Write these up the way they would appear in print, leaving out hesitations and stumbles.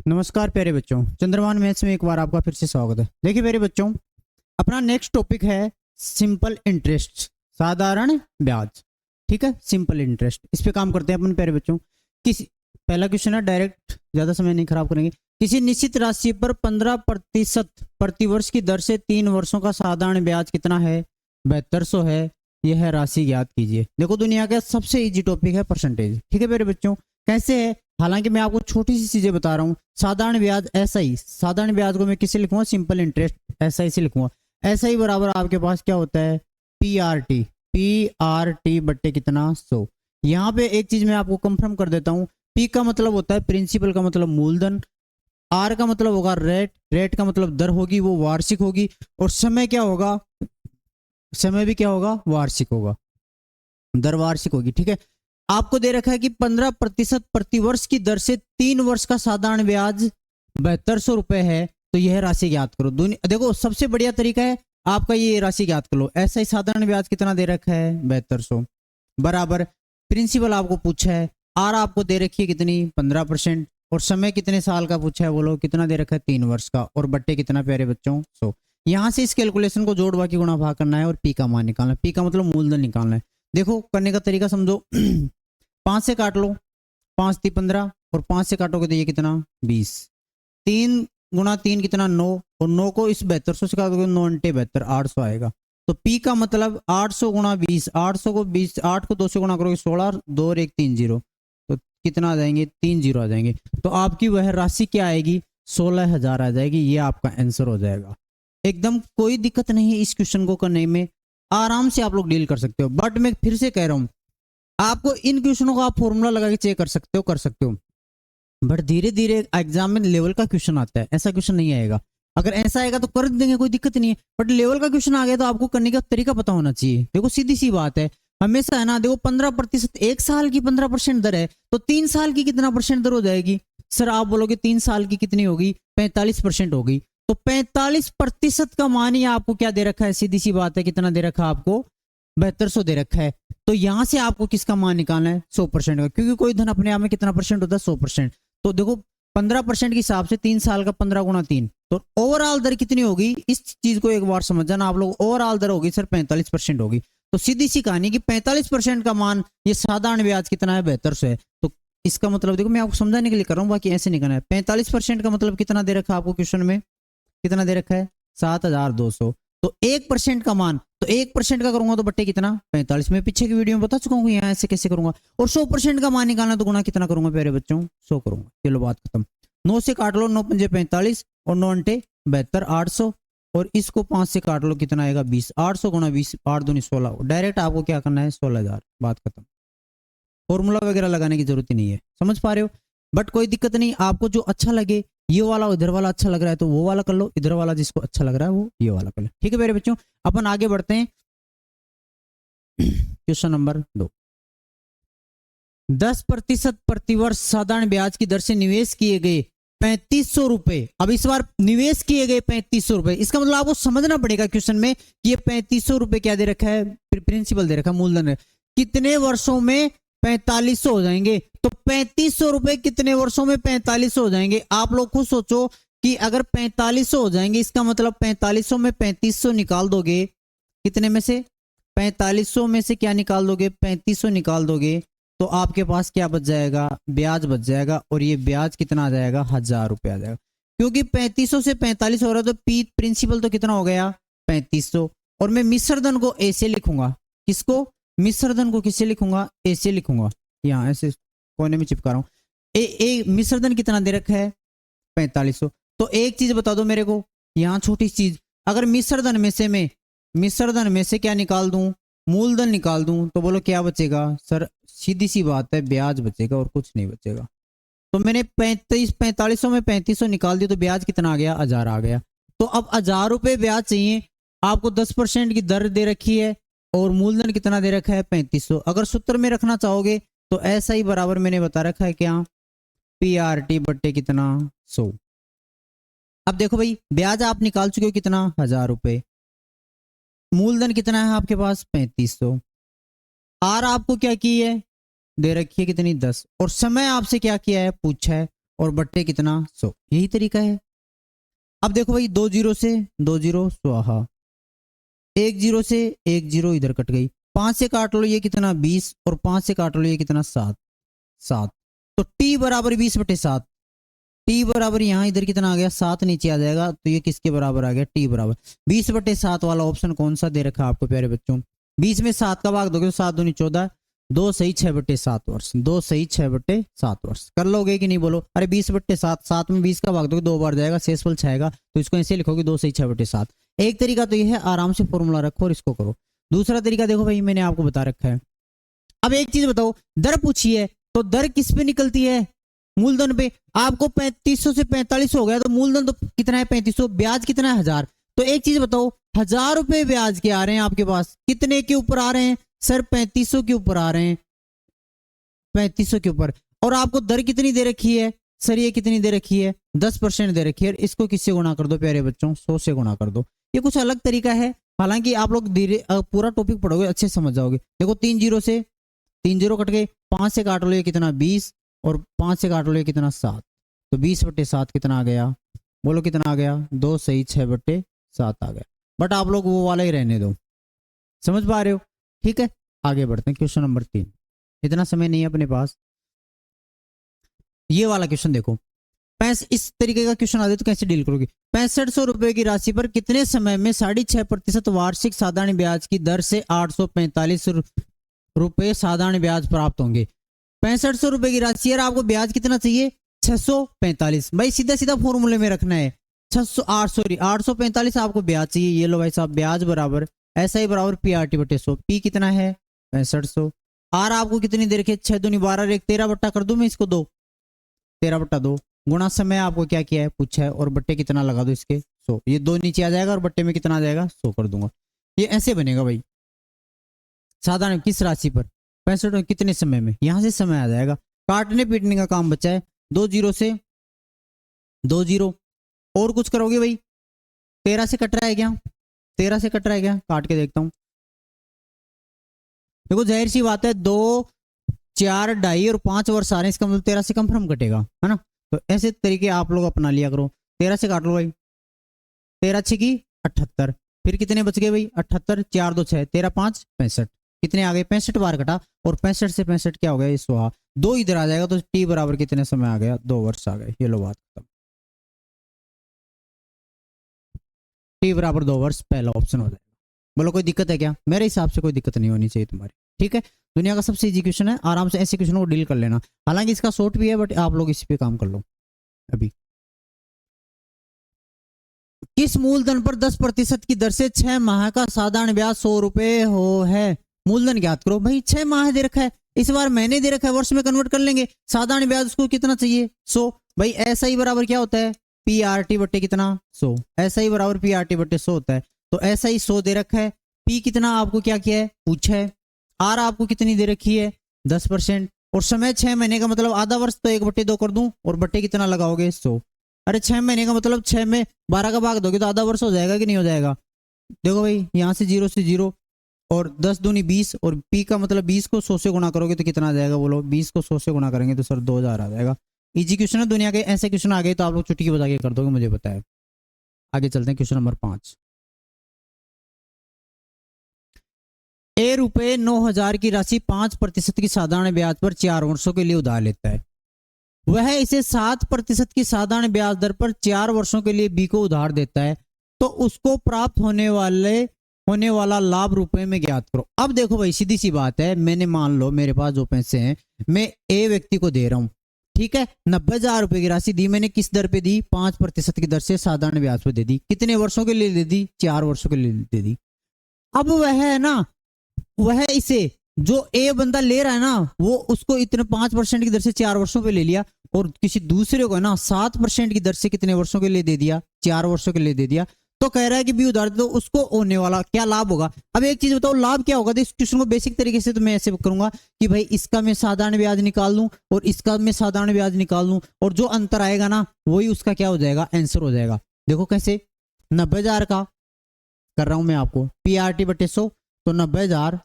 नमस्कार प्यारे बच्चों, चंद्रमान मैथ्स में एक बार आपका फिर से स्वागत है। देखिए प्यारे बच्चों, अपना नेक्स्ट टॉपिक है सिंपल इंटरेस्ट, साधारण ब्याज। ठीक है, सिंपल इंटरेस्ट, इस पे काम करते हैं अपन प्यारे बच्चों। किसी पहला क्वेश्चन है, डायरेक्ट, ज्यादा समय नहीं खराब करेंगे। किसी निश्चित राशि पर 15% प्रतिवर्ष की दर से 3 वर्षों का साधारण ब्याज कितना है? 7200 है। यह है राशि, ज्ञात कीजिए। देखो, दुनिया का सबसे इजी टॉपिक है परसेंटेज। ठीक है प्यारे बच्चों, कैसे है? हालांकि मैं आपको छोटी सी चीजें बता रहा हूँ। साधारण ब्याज SI, साधारण ब्याज को मैं किसे लिखूंगा? सिंपल इंटरेस्ट SI से लिखूंगा। SI बराबर आपके पास क्या होता है? PRT बट्टे कितना? 100। यहाँ पे एक चीज मैं आपको कंफर्म कर देता हूँ। P का मतलब होता है प्रिंसिपल, का मतलब मूलधन। R का मतलब होगा रेट, रेट का मतलब दर होगी, वो वार्षिक होगी। और समय क्या होगा? समय भी क्या होगा? वार्षिक होगा, दर वार्षिक होगी। ठीक है, आपको दे रखा है कि 15% प्रतिवर्ष की दर से 3 वर्ष का साधारण ब्याज 7200 रुपए है। तो यह राशि ज्ञात करो। देखो, सबसे बढ़िया तरीका है आपका ये राशि ज्ञात कर लो। ऐसा ही साधारण ब्याज कितना दे रखा है? 7200 बराबर प्रिंसिपल आपको पूछा है। आर आपको दे रखी है कितनी? 15%। और समय कितने साल का पूछा है? बोलो कितना दे रखा है? 3 वर्ष का। और बट्टे कितना प्यारे बच्चों? 100। यहां से इस कैलकुलेशन को जोड़ बाकी गुणा भाग करना है और पी का मान निकालना है। पी का मतलब मूलधन निकालना है। देखो, करने का तरीका समझो। 5 से काट लो, 5 × 15, और 5 से काटोगे तो ये कितना? 20। 3 × 3 कितना? 9। और 9 को इस 7200 से काटोगे, 9 × 72, 800 आएगा। तो पी का मतलब 800 × 20, 800 को 20, 8 को 2 से गुणा करोगे 16, 2 और 1 3 0। तो कितना आ जाएंगे? 3 0 आ जाएंगे। तो आपकी वह राशि क्या आएगी? 16,000 आ जाएगी। ये आपका आंसर हो जाएगा। एकदम कोई दिक्कत नहीं है इस क्वेश्चन को करने में, आराम से आप लोग डील कर सकते हो। बट मैं फिर से कह रहा हूं, आपको इन क्वेश्चनों को आप फॉर्मूला लगा के चेक कर सकते हो। बट धीरे धीरे एग्जाम में लेवल का क्वेश्चन आता है, ऐसा क्वेश्चन नहीं आएगा। अगर ऐसा आएगा तो कर देंगे, कोई दिक्कत नहीं है। बट लेवल का क्वेश्चन आ गया तो आपको करने का तरीका पता होना चाहिए। देखो, सीधी सी बात है, हमेशा है ना। देखो, 15%, 1 साल की 15% दर है, तो 3 साल की कितना परसेंट दर हो जाएगी? सर आप बोलोगे 3 साल की कितनी होगी? 45% होगी। तो 45% का मान ही आपको क्या दे रखा है? सीधी सी बात है, कितना दे रखा है आपको? 7200 दे रखा है। तो यहां से आपको किसका मान निकालना है? 100% का, क्योंकि कोई धन अपने आप में कितना परसेंट होता है? 100%। तो देखो, 15% के हिसाब से 3 साल का 15 × 3, तो ओवरऑल दर कितनी होगी? इस चीज को एक बार समझ जाना आप लोग। ओवरऑल दर होगी सर 45% होगी। तो सीधी सी कहानी कि 45% का मान, ये साधारण ब्याज कितना है? 7200 है। तो इसका मतलब देखो, मैं आपको समझाने के लिए कर रहा हूँ, बाकी ऐसे नहीं करना है। 45% का मतलब कितना दे रखा है आपको क्वेश्चन में? कितना दे रखा है? 7200। तो 1% का मान, तो 1% का करूंगा तो बट्टे कितना? 45। मैं पीछे की वीडियो में बता चुका हूँ यहाँ ऐसे कैसे करूंगा। और 100% का मान निकालना तो गुणा कितना करूंगा प्यारे बच्चों? 100 करूंगा। चलो बात खत्म। 9 से काट लो, 9 × 5 = 45, और 9 × 72, 800। और इसको 5 से काट लो, कितना आएगा? 20। 800 × 20, 8 दूनी 16। डायरेक्ट आपको क्या करना है? 16,000। बात खत्म। फॉर्मूला वगैरह लगाने की जरूरत ही नहीं है, समझ पा रहे हो? बट कोई दिक्कत नहीं, आपको जो अच्छा लगे, ये वाला इधर वाला अच्छा लग रहा है तो वो वाला कर लो, इधर वाला जिसको अच्छा लग रहा है वो ये वाला कर लो। ठीक है मेरे बच्चों, अपन आगे बढ़ते हैं। Question number 2। 10% प्रतिवर्ष साधारण ब्याज की दर से निवेश किए गए 3500 रुपए। अब इस बार निवेश किए गए 3500 रुपए, इसका मतलब आपको समझना पड़ेगा क्वेश्चन में कि ये 3500 रुपए क्या दे रखा है? प्रिंसिपल दे रखा है, मूलधन है। कितने वर्षों में 4500 हो जाएंगे? तो 3500 रुपए कितने वर्षों में 4500 हो जाएंगे? आप लोग खुद सोचो कि अगर 4500 हो जाएंगे, इसका मतलब 4500 में 3500 निकाल दोगे, कितने में से? 4500 में से क्या निकाल दोगे? 3500 निकाल दोगे, तो आपके पास क्या बच जाएगा? ब्याज बच जाएगा। और ये ब्याज कितना आ जाएगा? 1000 रुपये आ जाएगा। क्योंकि 3500 से 45 हो रहा है, तो प्रिंसिपल तो कितना हो गया? 3500। और मैं मिश्र धन को ऐसे लिखूंगा। किसको? मिश्र धन को किससे लिखूंगा? ऐसे लिखूंगा, यहाँ ऐसे कोने में चिपका रहा हूं। मिश्र धन कितना दे रखा है? 4500। तो एक चीज बता दो मेरे को, यहाँ छोटी चीज, अगर मिश्र धन में से क्या निकाल दूं? मूलधन निकाल दूं, तो बोलो क्या बचेगा? सर सीधी सी बात है, ब्याज बचेगा और कुछ नहीं बचेगा। तो मैंने 4500 में 3500 निकाल दिया, तो ब्याज कितना आ गया? 1000 आ गया। तो अब 1000 रुपये ब्याज चाहिए आपको। 10% की दर दे रखी है और मूलधन कितना दे रखा है? 3500। अगर सूत्र में रखना चाहोगे तो ऐसा ही बराबर मैंने बता रखा है, क्या? PRT बट्टे कितना? 100। अब देखो भाई, ब्याज आप निकाल चुके हो कितना? 1000 रुपये। मूलधन कितना है आपके पास? 3500। आर आपको क्या की है? दे रखी है कितनी? 10। और समय आपसे क्या किया है? पूछा है। और बट्टे कितना 100, यही तरीका है। अब देखो भाई 2 जीरो से 2 जीरो स्वाहा, 1 जीरो से 1 जीरो इधर कट गई, 5 से काट लो ये कितना 20 और 5 से काट लो ये कितना 7, 7 तो t बराबर 20/7, t बराबर यहाँ इधर कितना आ गया 7 नीचे आ जाएगा, तो ये किसके बराबर आ गया t बराबर 20/7 वाला ऑप्शन कौन सा दे रखा है आपको प्यारे बच्चों। 20 में 7 का भाग दोगे तो 7 दूनी 14, 2 सही 6/7 वर्ष, 2 सही 6/7 वर्ष कर लोगे कि नहीं बोलो। अरे 20/7, 7 में 20 का भाग दोगे 2 बार जाएगा, शेषफल 6 आएगा, तो इसको ऐसे लिखोगे 2 सही 6/7। एक तरीका तो ये है, आराम से फॉर्मूला रखो और इसको करो। दूसरा तरीका देखो भाई मैंने आपको बता रखा है। अब एक चीज बताओ, दर पूछी है तो दर किस पे निकलती है, मूलधन पे। आपको 3500 से 45 हो गया तो मूलधन तो कितना है 3500, ब्याज कितना है 1000। तो एक चीज बताओ, 1000 रुपए ब्याज के आ रहे हैं आपके पास, कितने के ऊपर आ रहे हैं सर 3500 के ऊपर आ रहे हैं, 3500 के ऊपर। और आपको दर कितनी दे रखी है सर, ये कितनी दे रखी है 10% दे रखी है। इसको किससे गुणा कर दो प्यारे बच्चों, 100 से गुणा कर दो। ये कुछ अलग तरीका है, हालांकि आप लोग धीरे पूरा टॉपिक पढ़ोगे अच्छे समझ जाओगे। देखो 3 जीरो से 3 जीरो कट गए, 5 से काट लो ये कितना 20 और 5 से काट लो ये कितना 7, तो 20/7 कितना आ गया, बोलो कितना आ गया 2 सही 6/7 आ गया। बट आप लोग वो वाला ही रहने दो, समझ पा रहे हो। ठीक है आगे बढ़ते हैं, क्वेश्चन नंबर 3। इतना समय नहीं है अपने पास। ये वाला क्वेश्चन देखो, इस तरीके का क्वेश्चन आ जाए तो कैसे डील करोगे। 6500 रुपए की राशि पर कितने समय में 6.5% वार्षिक साधारण ब्याज की दर से 845 रुपए साधारण ब्याज प्राप्त होंगे। 6500 रुपए की राशि है, आपको ब्याज कितना चाहिए 645। भाई सीधा सीधा फॉर्मूले में रखना है, 845 आपको ब्याज चाहिए। ये लो भाई साहब, ब्याज बराबर ऐसा ही बराबर PRT/100। पी कितना है 6500, आर आपको कितनी देर के 6 दूनी 12, 13 बट्टा कर दूं मैं इसको 2, 13/2 गुणा समय आपको क्या किया है पूछा है, और बट्टे कितना लगा दो इसके 100, ये 2 नीचे आ जाएगा और बट्टे में कितना आ जाएगा 100 कर दूंगा। ये ऐसे बनेगा भाई, साधारण किस राशि पर 65 कितने समय में, यहां से समय आ जाएगा। काटने पीटने का काम बचा है, 2 जीरो से 2 जीरो और कुछ करोगे भाई, 13 से कट रहा है क्या, 13 से कट रहा है क्या, काट के देखता हूं। देखो जाहिर सी बात है 2 4 2.5 और 5 वर्ष आ रहे हैं, इसका मतलब 13 से कंफर्म कटेगा है ना। तो ऐसे तरीके आप लोग अपना लिया करो। 13 से काट लो भाई, 13 6 की 78, फिर कितने बच गए भाई 78, 4 2 6, 13 5 65, कितने आ गए 65 बार कटा, और 65 से 65 क्या हो गया ये 100, 2 इधर आ जाएगा तो टी बराबर कितने समय आ गया 2 वर्ष आ गए। ये लो बात खत्म, टी बराबर 2 वर्ष पहला ऑप्शन हो जाएगा। बोलो कोई दिक्कत है क्या, मेरे हिसाब से कोई दिक्कत नहीं होनी चाहिए तुम्हारी। ठीक है, दुनिया का सबसे इजी क्वेश्चन है, आराम से ऐसे क्वेश्चन को डील कर लेना। हालांकि इसका शॉर्ट भी है बट आप लोग इस पे काम कर लो। अभी किस मूलधन पर 10% की दर से 6 माह का साधारण ब्याज 100 रुपए हो है, मूलधन ज्ञात करो। भाई 6 माह दे रखा है, इस बार महीने दे रखा है, वर्ष में कन्वर्ट कर लेंगे। साधारण ब्याज उसको कितना चाहिए 100, भाई ऐसा ही बराबर क्या होता है PRT बट्टे कितना 100, ऐसा ही बराबर PRT बट्टे 100 होता है। तो ऐसा ही 100 दे रखा है, P कितना आपको क्या किया है पूछा है, R आपको कितनी दे रखी है 10%, और समय 6 महीने का मतलब आधा वर्ष, तो 1/2 कर दूं, और बट्टे कितना लगाओगे 100। अरे 6 महीने का मतलब 6 में 12 का भाग दोगे तो आधा वर्ष हो जाएगा कि नहीं हो जाएगा। देखो भाई यहाँ से 0 से 0 और 10 दूनी 20, और P का मतलब 20 को 100 से गुणा करोगे तो कितना आ जाएगा बोलो, 20 को 100 से गुणा करेंगे तो सर 2000 आ जाएगा। इजी क्वेश्चन है, दुनिया के ऐसे क्वेश्चन आ गए तो आप लोग चुटकी बजा के कर दोगे, मुझे पता है। आगे चलते हैं क्वेश्चन नंबर 5। ए रुपए 9000 की राशि 5% की साधारण ब्याज पर 4 वर्षों के लिए उधार लेता है। वह इसे 7% की साधारण ब्याज दर पर 4 वर्षों के लिए बी को उधार देता है, तो उसको प्राप्त होने वाला लाभ रुपए में ज्ञात करो। अब देखो भाई सीधी सी बात है, मैंने मान लो मेरे पास जो पैसे हैं मैं ए व्यक्ति को दे रहा हूं, ठीक है 90,000 रुपए की राशि दी मैंने, किस दर पे दी 5% की दर से साधारण ब्याज पर दे दी। कितने वर्षों के लिए दे दी 4 वर्षों के लिए दे दी। अब वह है ना, वह इसे जो ए बंदा ले रहा है ना, वो उसको इतने 5% की दर से 4 वर्षों पे ले लिया, और किसी दूसरे को है ना 7% की दर से कितने वर्षों के लिए दे दिया 4 वर्षों के लिए दे दिया। तो कह रहा है कि भी उधार दे दो, उसको होने वाला क्या लाभ होगा। अब एक चीज बताओ लाभ क्या होगा, तो इस क्वेश्चन को बेसिक तरीके से तो मैं ऐसे करूंगा कि भाई इसका मैं साधारण ब्याज निकाल लूं और इसका मैं साधारण ब्याज निकाल लूं, और जो अंतर आएगा ना वही उसका क्या हो जाएगा आंसर हो जाएगा। देखो कैसे, 90,000 का कर रहा हूं मैं आपको PRT बटे 100, तो 90,000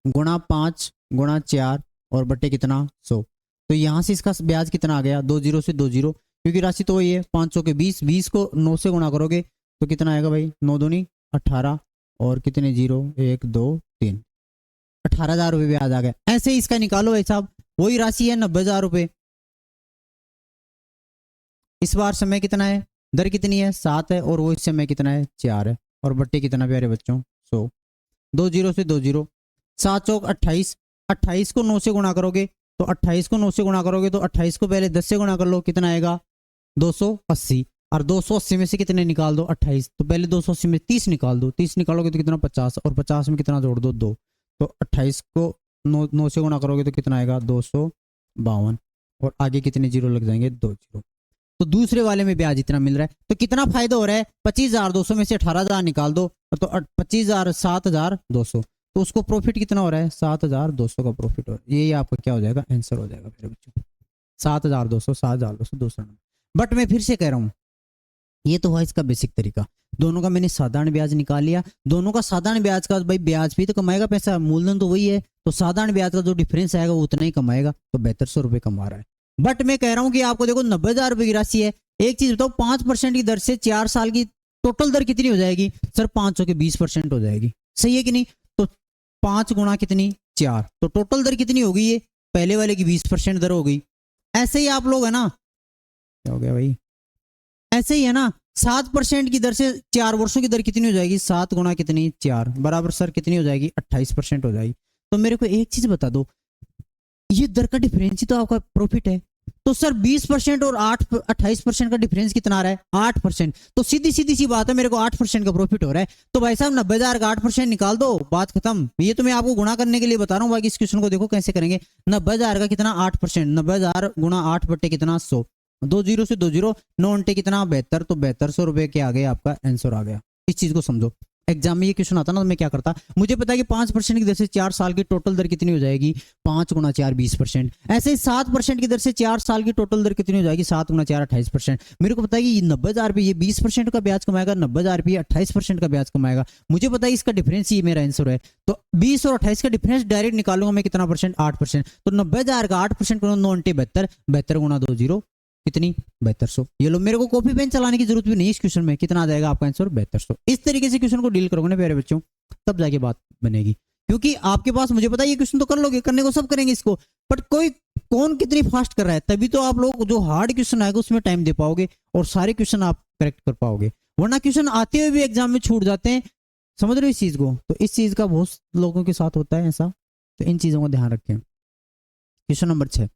गुणा 5 गुणा 4 और बटे कितना 100, तो यहाँ से इसका ब्याज कितना आ गया, 2 जीरो से 2 जीरो, क्योंकि राशि तो वही है 500 के 20, 20 को 9 से गुणा करोगे तो कितना आएगा भाई, 9 दूनी 18 और कितने जीरो, 1 2 3, 18,000 रुपये ब्याज आ गया। ऐसे ही इसका निकालो भाई साहब, वही राशि है 90,000 रुपये। इस बार समय कितना है, दर कितनी है 7 है, और वो इस समय कितना है 4 है, और बट्टे कितना प्यारे बच्चों 100, 2 जीरो से 2 जीरो, 7 चौक 28, 28 को 9 से गुणा करोगे तो 28 को 9 से गुणा करोगे तो 28 को पहले 10 से गुणा कर लो, कितना आएगा 280, और 280 में से कितने निकाल दो 28, तो पहले 280 में 30 निकाल दो, 30 निकालोगे तो कितना 50, और 50 में कितना जोड़ दो 2, तो 28 को 9 से गुणा करोगे तो कितना आएगा 252, और आगे कितने जीरो लग जाएंगे 2 जीरो। तो दूसरे वाले में ब्याज इतना मिल रहा है, तो कितना फायदा हो रहा है, 25,200 में से 18,000 निकाल दो तो 25,000 7,200, तो उसको प्रॉफिट कितना हो रहा है 7,200 का प्रॉफिट हो रहा है। यही आपका क्या हो जाएगा, आंसर हो जाएगा मेरे बच्चों, 7,200, 7,200 दूसरा नंबर। बट मैं फिर से कह रहा हूँ, ये तो हुआ इसका बेसिक तरीका, दोनों का मैंने साधारण ब्याज निकाल लिया, दोनों का साधारण ब्याज का भाई ब्याज भी तो कमाएगा पैसा, मूलधन तो वही है, तो साधारण ब्याज का जो डिफरेंस आएगा वो उतना ही कमाएगा, तो 7200 रुपये कमा रहा है। बट मैं कह रहा हूं कि आपको देखो 90,000 रुपए की राशि है, एक चीज बताओ 5% की दर से 4 साल की टोटल दर कितनी हो जाएगी सर, 500 के 20% हो जाएगी, सही है कि नहीं, तो 5 गुणा कितनी 4, तो टोटल दर कितनी होगी, ये पहले वाले की 20% दर हो गई। ऐसे ही आप लोग है ना, क्या हो गया भाई, ऐसे ही है ना, 7% की दर से 4 वर्षों की दर कितनी हो जाएगी, 7 गुणा कितनी 4 बराबर सर कितनी हो जाएगी 28% हो जाएगी। तो मेरे को एक चीज बता दो, ये दर का डिफरेंस ही तो आपका प्रॉफिट है, तो सर 20% और 28% का डिफरेंस कितना आ रहा है 8%, तो सीधी सीधी सी बात है मेरे को 8% का प्रॉफिट हो रहा है, तो भाई साहब 90,000 का 8% निकाल दो, बात खत्म। ये तो मैं आपको गुणा करने के लिए बता रहा हूँ, बाकी इस क्वेश्चन को देखो कैसे करेंगे। 90,000 का कितना 8%, 90,000 गुणा 8 बट्टे कितना 100, 2 जीरो से 2 जीरो, 9 अंटे कितना 72, तो 7200 रुपए के आगे आपका आंसर आ गया। इस चीज को समझो, एग्जाम में ये क्वेश्चन आता ना तो मैं क्या करता, मुझे पता है कि 5% की दर से 4 साल की टोटल दर कितनी हो जाएगी 5 गुणा 4 20%, ऐसे ही 7% की दर से 4 साल की टोटल दर कितनी हो जाएगी 7 गुणा 4 28%। मेरे को पता है कि 90,000 रुपये ये 20% का ब्याज कमाएगा, 90,000 रुपये 28% का ब्याज कमाएगा, मुझे पता है इसका डिफरेंस ही मेरा आंसर है, तो 20 और 28 का डिफरेंस डायरेक्ट निकालूंगा मैं, कितना परसेंट 8%, तो 90,000 का 8% 9 अंटे 72, 72 गुणा 2 जीरो कितनी 7200। ये लो, मेरे को कॉपी पेन चलाने की जरूरत भी नहीं इस क्वेश्चन में, कितना आ जाएगा आपका आंसर 7200। इस तरीके से क्वेश्चन को डील करोगे ना प्यारे बच्चों, तब जाके बात बनेगी, क्योंकि आपके पास मुझे पता है ये क्वेश्चन तो कर लोगे, करने को सब करेंगे इसको, बट कोई कौन कितनी फास्ट कर रहा है, तभी तो आप लोग जो हार्ड क्वेश्चन आएगा उसमें टाइम दे पाओगे और सारे क्वेश्चन आप करेक्ट कर पाओगे, वरना क्वेश्चन आते हुए भी एग्जाम में छूट जाते हैं। समझ रहे हो इस चीज को, तो इस चीज का बहुत लोगों के साथ होता है ऐसा, तो इन चीजों का ध्यान रखें। क्वेश्चन नंबर 6,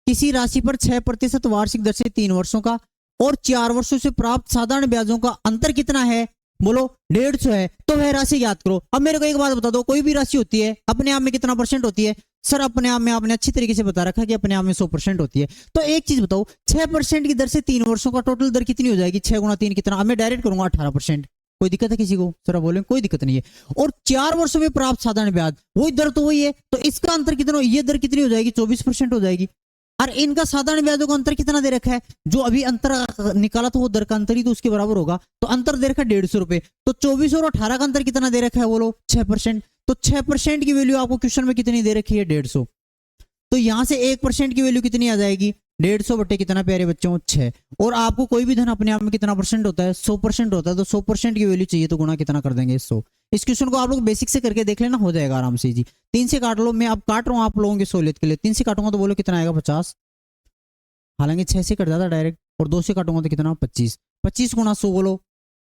किसी राशि पर 6% वार्षिक दर से 3 वर्षों का और 4 वर्षों से प्राप्त साधारण ब्याजों का अंतर कितना है, बोलो 150 है, तो वह राशि याद करो। अब मेरे को एक बात बता दो, कोई भी राशि होती है अपने आप में कितना परसेंट होती है सर, अपने आप में आपने अच्छी तरीके से बता रखा है कि अपने आप में 100% होती है, तो एक चीज बताओ 6% की दर से 3 वर्षों का टोटल दर कितनी हो जाएगी, 6 गुणा 3 कितना, अब मैं डायरेक्ट करूंगा 18%, कोई दिक्कत है किसी को सर, आप बोले कोई दिक्कत नहीं है, और 4 वर्षों में प्राप्त साधारण ब्याज वही दर तो वही है, तो इसका अंतर कितना, ये दर कितनी हो जाएगी 24% हो जाएगी, और इनका साधारण ब्याजों का अंतर कितना दे रखा है, जो अभी अंतर निकाला तो वो दर का अंतर ही तो उसके बराबर होगा, तो अंतर दे रखा है 150 रुपए, तो 24 और 18 का अंतर कितना दे रखा है बोलो 6%, तो 6% की वैल्यू आपको क्वेश्चन में कितनी दे रखी है 150, तो यहां से 1% की वैल्यू कितनी आ जाएगी 150 बटे कितना प्यारे बच्चों 6, और आपको कोई भी धन अपने आप में कितना परसेंट होता है 100% होता है, तो 100% की वैल्यू चाहिए तो गुणा कितना कर देंगे 100। इस क्वेश्चन को आप लोग बेसिक से करके देख लेना, हो जाएगा आराम से जी। 3 से काट लो, मैं अब काट रहा हूँ आप लोगों की सहूलियत के लिए, 3 से काटूंगा तो बोलो कितना आएगा 50, हालांकि 6 से कट जाता डायरेक्ट, और 2 से काटूंगा तो कितना 25, 25 गुणा 100 बोलो,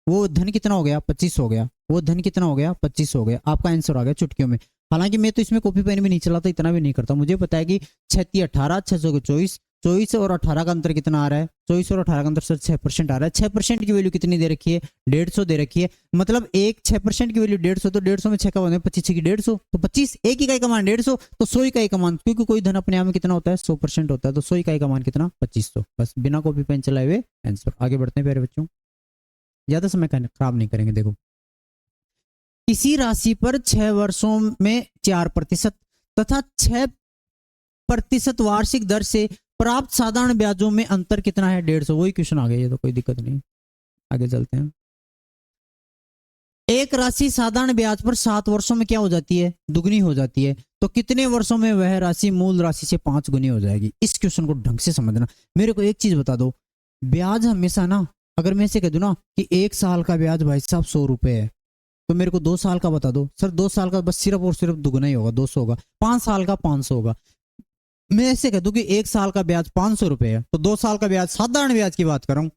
वो धन कितना हो गया 25 हो गया, वो धन कितना हो गया 25 हो गया, आपका आंसर आ गया चुटकियों में। हालांकि मैं तो इसमें कॉपी पेन भी नहीं चलाता, इतना भी नहीं करता, मुझे पता है कि 36 18 600 24, 24 और 18 का अंतर कितना आ रहा है, 24 और 18 का अंतर सर 6% आ रहा है, 6% की वैल्यू कितनी दे रखी है 150 दे रखी है, मतलब एक 6% की वैल्यू 150, तो 150 में 6 का मान 25 की 150, तो 25 एक इकाई का मान 150, तो 100 इकाई का मान, क्योंकि कोई धन अपने आप में कितना होता है 100% होता है, तो 100 इकाई का मान कितना 2500, बस बिना कॉपी पेन चलाए हुए आंसर। आगे बढ़ते हैं प्यारे बच्चों, ज्यादा समय खराब नहीं करेंगे। देखो, किसी राशि पर 6 वर्षों में 4% तथा 6% वार्षिक दर से प्राप्त साधारण ब्याजों में अंतर कितना है 150, वही क्वेश्चन आ गया, ये तो कोई दिक्कत नहीं। आगे चलते हैं। एक राशि साधारण ब्याज पर 7 वर्षों में क्या हो जाती है दुगनी हो जाती है, तो कितने वर्षों में वह राशि मूल राशि से 5 गुनी हो जाएगी। इस क्वेश्चन को ढंग से समझना। मेरे को एक चीज बता दो, ब्याज हमेशा ना, अगर मैं से कह दूं ना कि 1 साल का ब्याज भाई साहब 100 रुपए है, तो मेरे को 2 साल का बता दो। सर 2 साल का बस सिर्फ और सिर्फ दुगना ही होगा, 200 होगा। 5 साल का 500 होगा। मैं ऐसे कह दूं कि 1 साल का ब्याज 500 रुपए है, तो 2 साल का ब्याज, साधारण ब्याज की बात कर रहा हूं,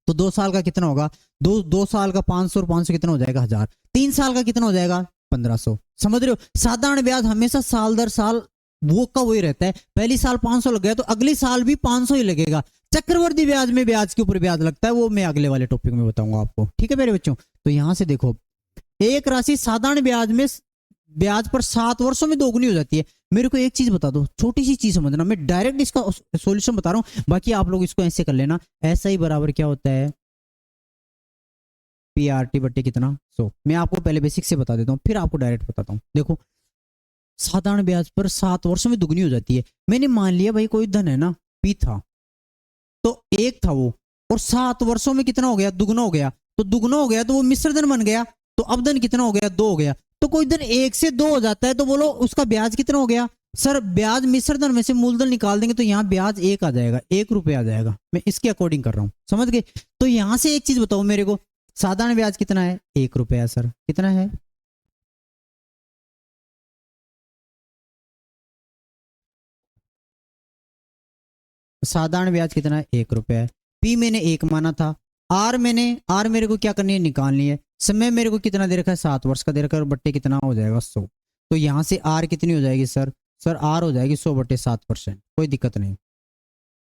तो 2 साल का कितना होगा, 2 साल का 500 और 500 कितना हो जाएगा 1000। 3 साल का कितना हो जाएगा 1500। समझ रहे हो, साधारण ब्याज हमेशा साल दर साल वो का वही रहता है। पहली साल 500 लग गया तो अगली साल भी 500 ही लगेगा। चक्रवर्ती ब्याज में ब्याज के ऊपर ब्याज लगता है, वो मैं अगले वाले टॉपिक में बताऊंगा आपको, ठीक है मेरे बच्चों। तो यहां से देखो, एक राशि साधारण ब्याज में ब्याज पर 7 वर्षों में दोगुनी हो जाती है। मेरे को एक चीज बता दो, छोटी सी चीज समझना, मैं डायरेक्ट इसका सॉल्यूशन बता रहा हूं, बाकी आप लोग इसको ऐसे कर लेना। ऐसा ही बराबर क्या होता है, पीआरटी बट्टे कितना 100। मैं आपको पहले बेसिक से बता देता हूं, फिर आपको डायरेक्ट बताता हूं। देखो, साधारण ब्याज पर 7 वर्षों में दुगनी हो जाती है। मैंने मान लिया भाई कोई धन है ना, पी था, तो 1 था वो, और 7 वर्षों में कितना हो गया, दुगना हो गया। तो दुगना हो गया तो वो मिश्र धन बन गया, तो अब धन कितना हो गया, 2 हो गया। तो कोई धन 1 से 2 हो जाता है, तो बोलो उसका ब्याज कितना हो गया। सर ब्याज मिश्र धन में से मूलधन निकाल देंगे तो यहाँ ब्याज 1 आ जाएगा, 1 रुपए आ जाएगा। मैं इसके अकॉर्डिंग कर रहा हूं, समझ गए। तो यहां से एक चीज बताओ मेरे को, साधारण ब्याज कितना है, 1 रुपया। सर कितना है, साधारण ब्याज कितना है, 1 रुपया है। पी मैंने 1 माना था, आर मेरे को क्या करनी है, निकालनी है। समय मेरे को कितना दे रखा है, 7 वर्ष का दे रखा है, और बट्टे कितना हो जाएगा 100। तो यहां से आर कितनी हो जाएगी सर, आर हो जाएगी 100/7%, कोई दिक्कत नहीं।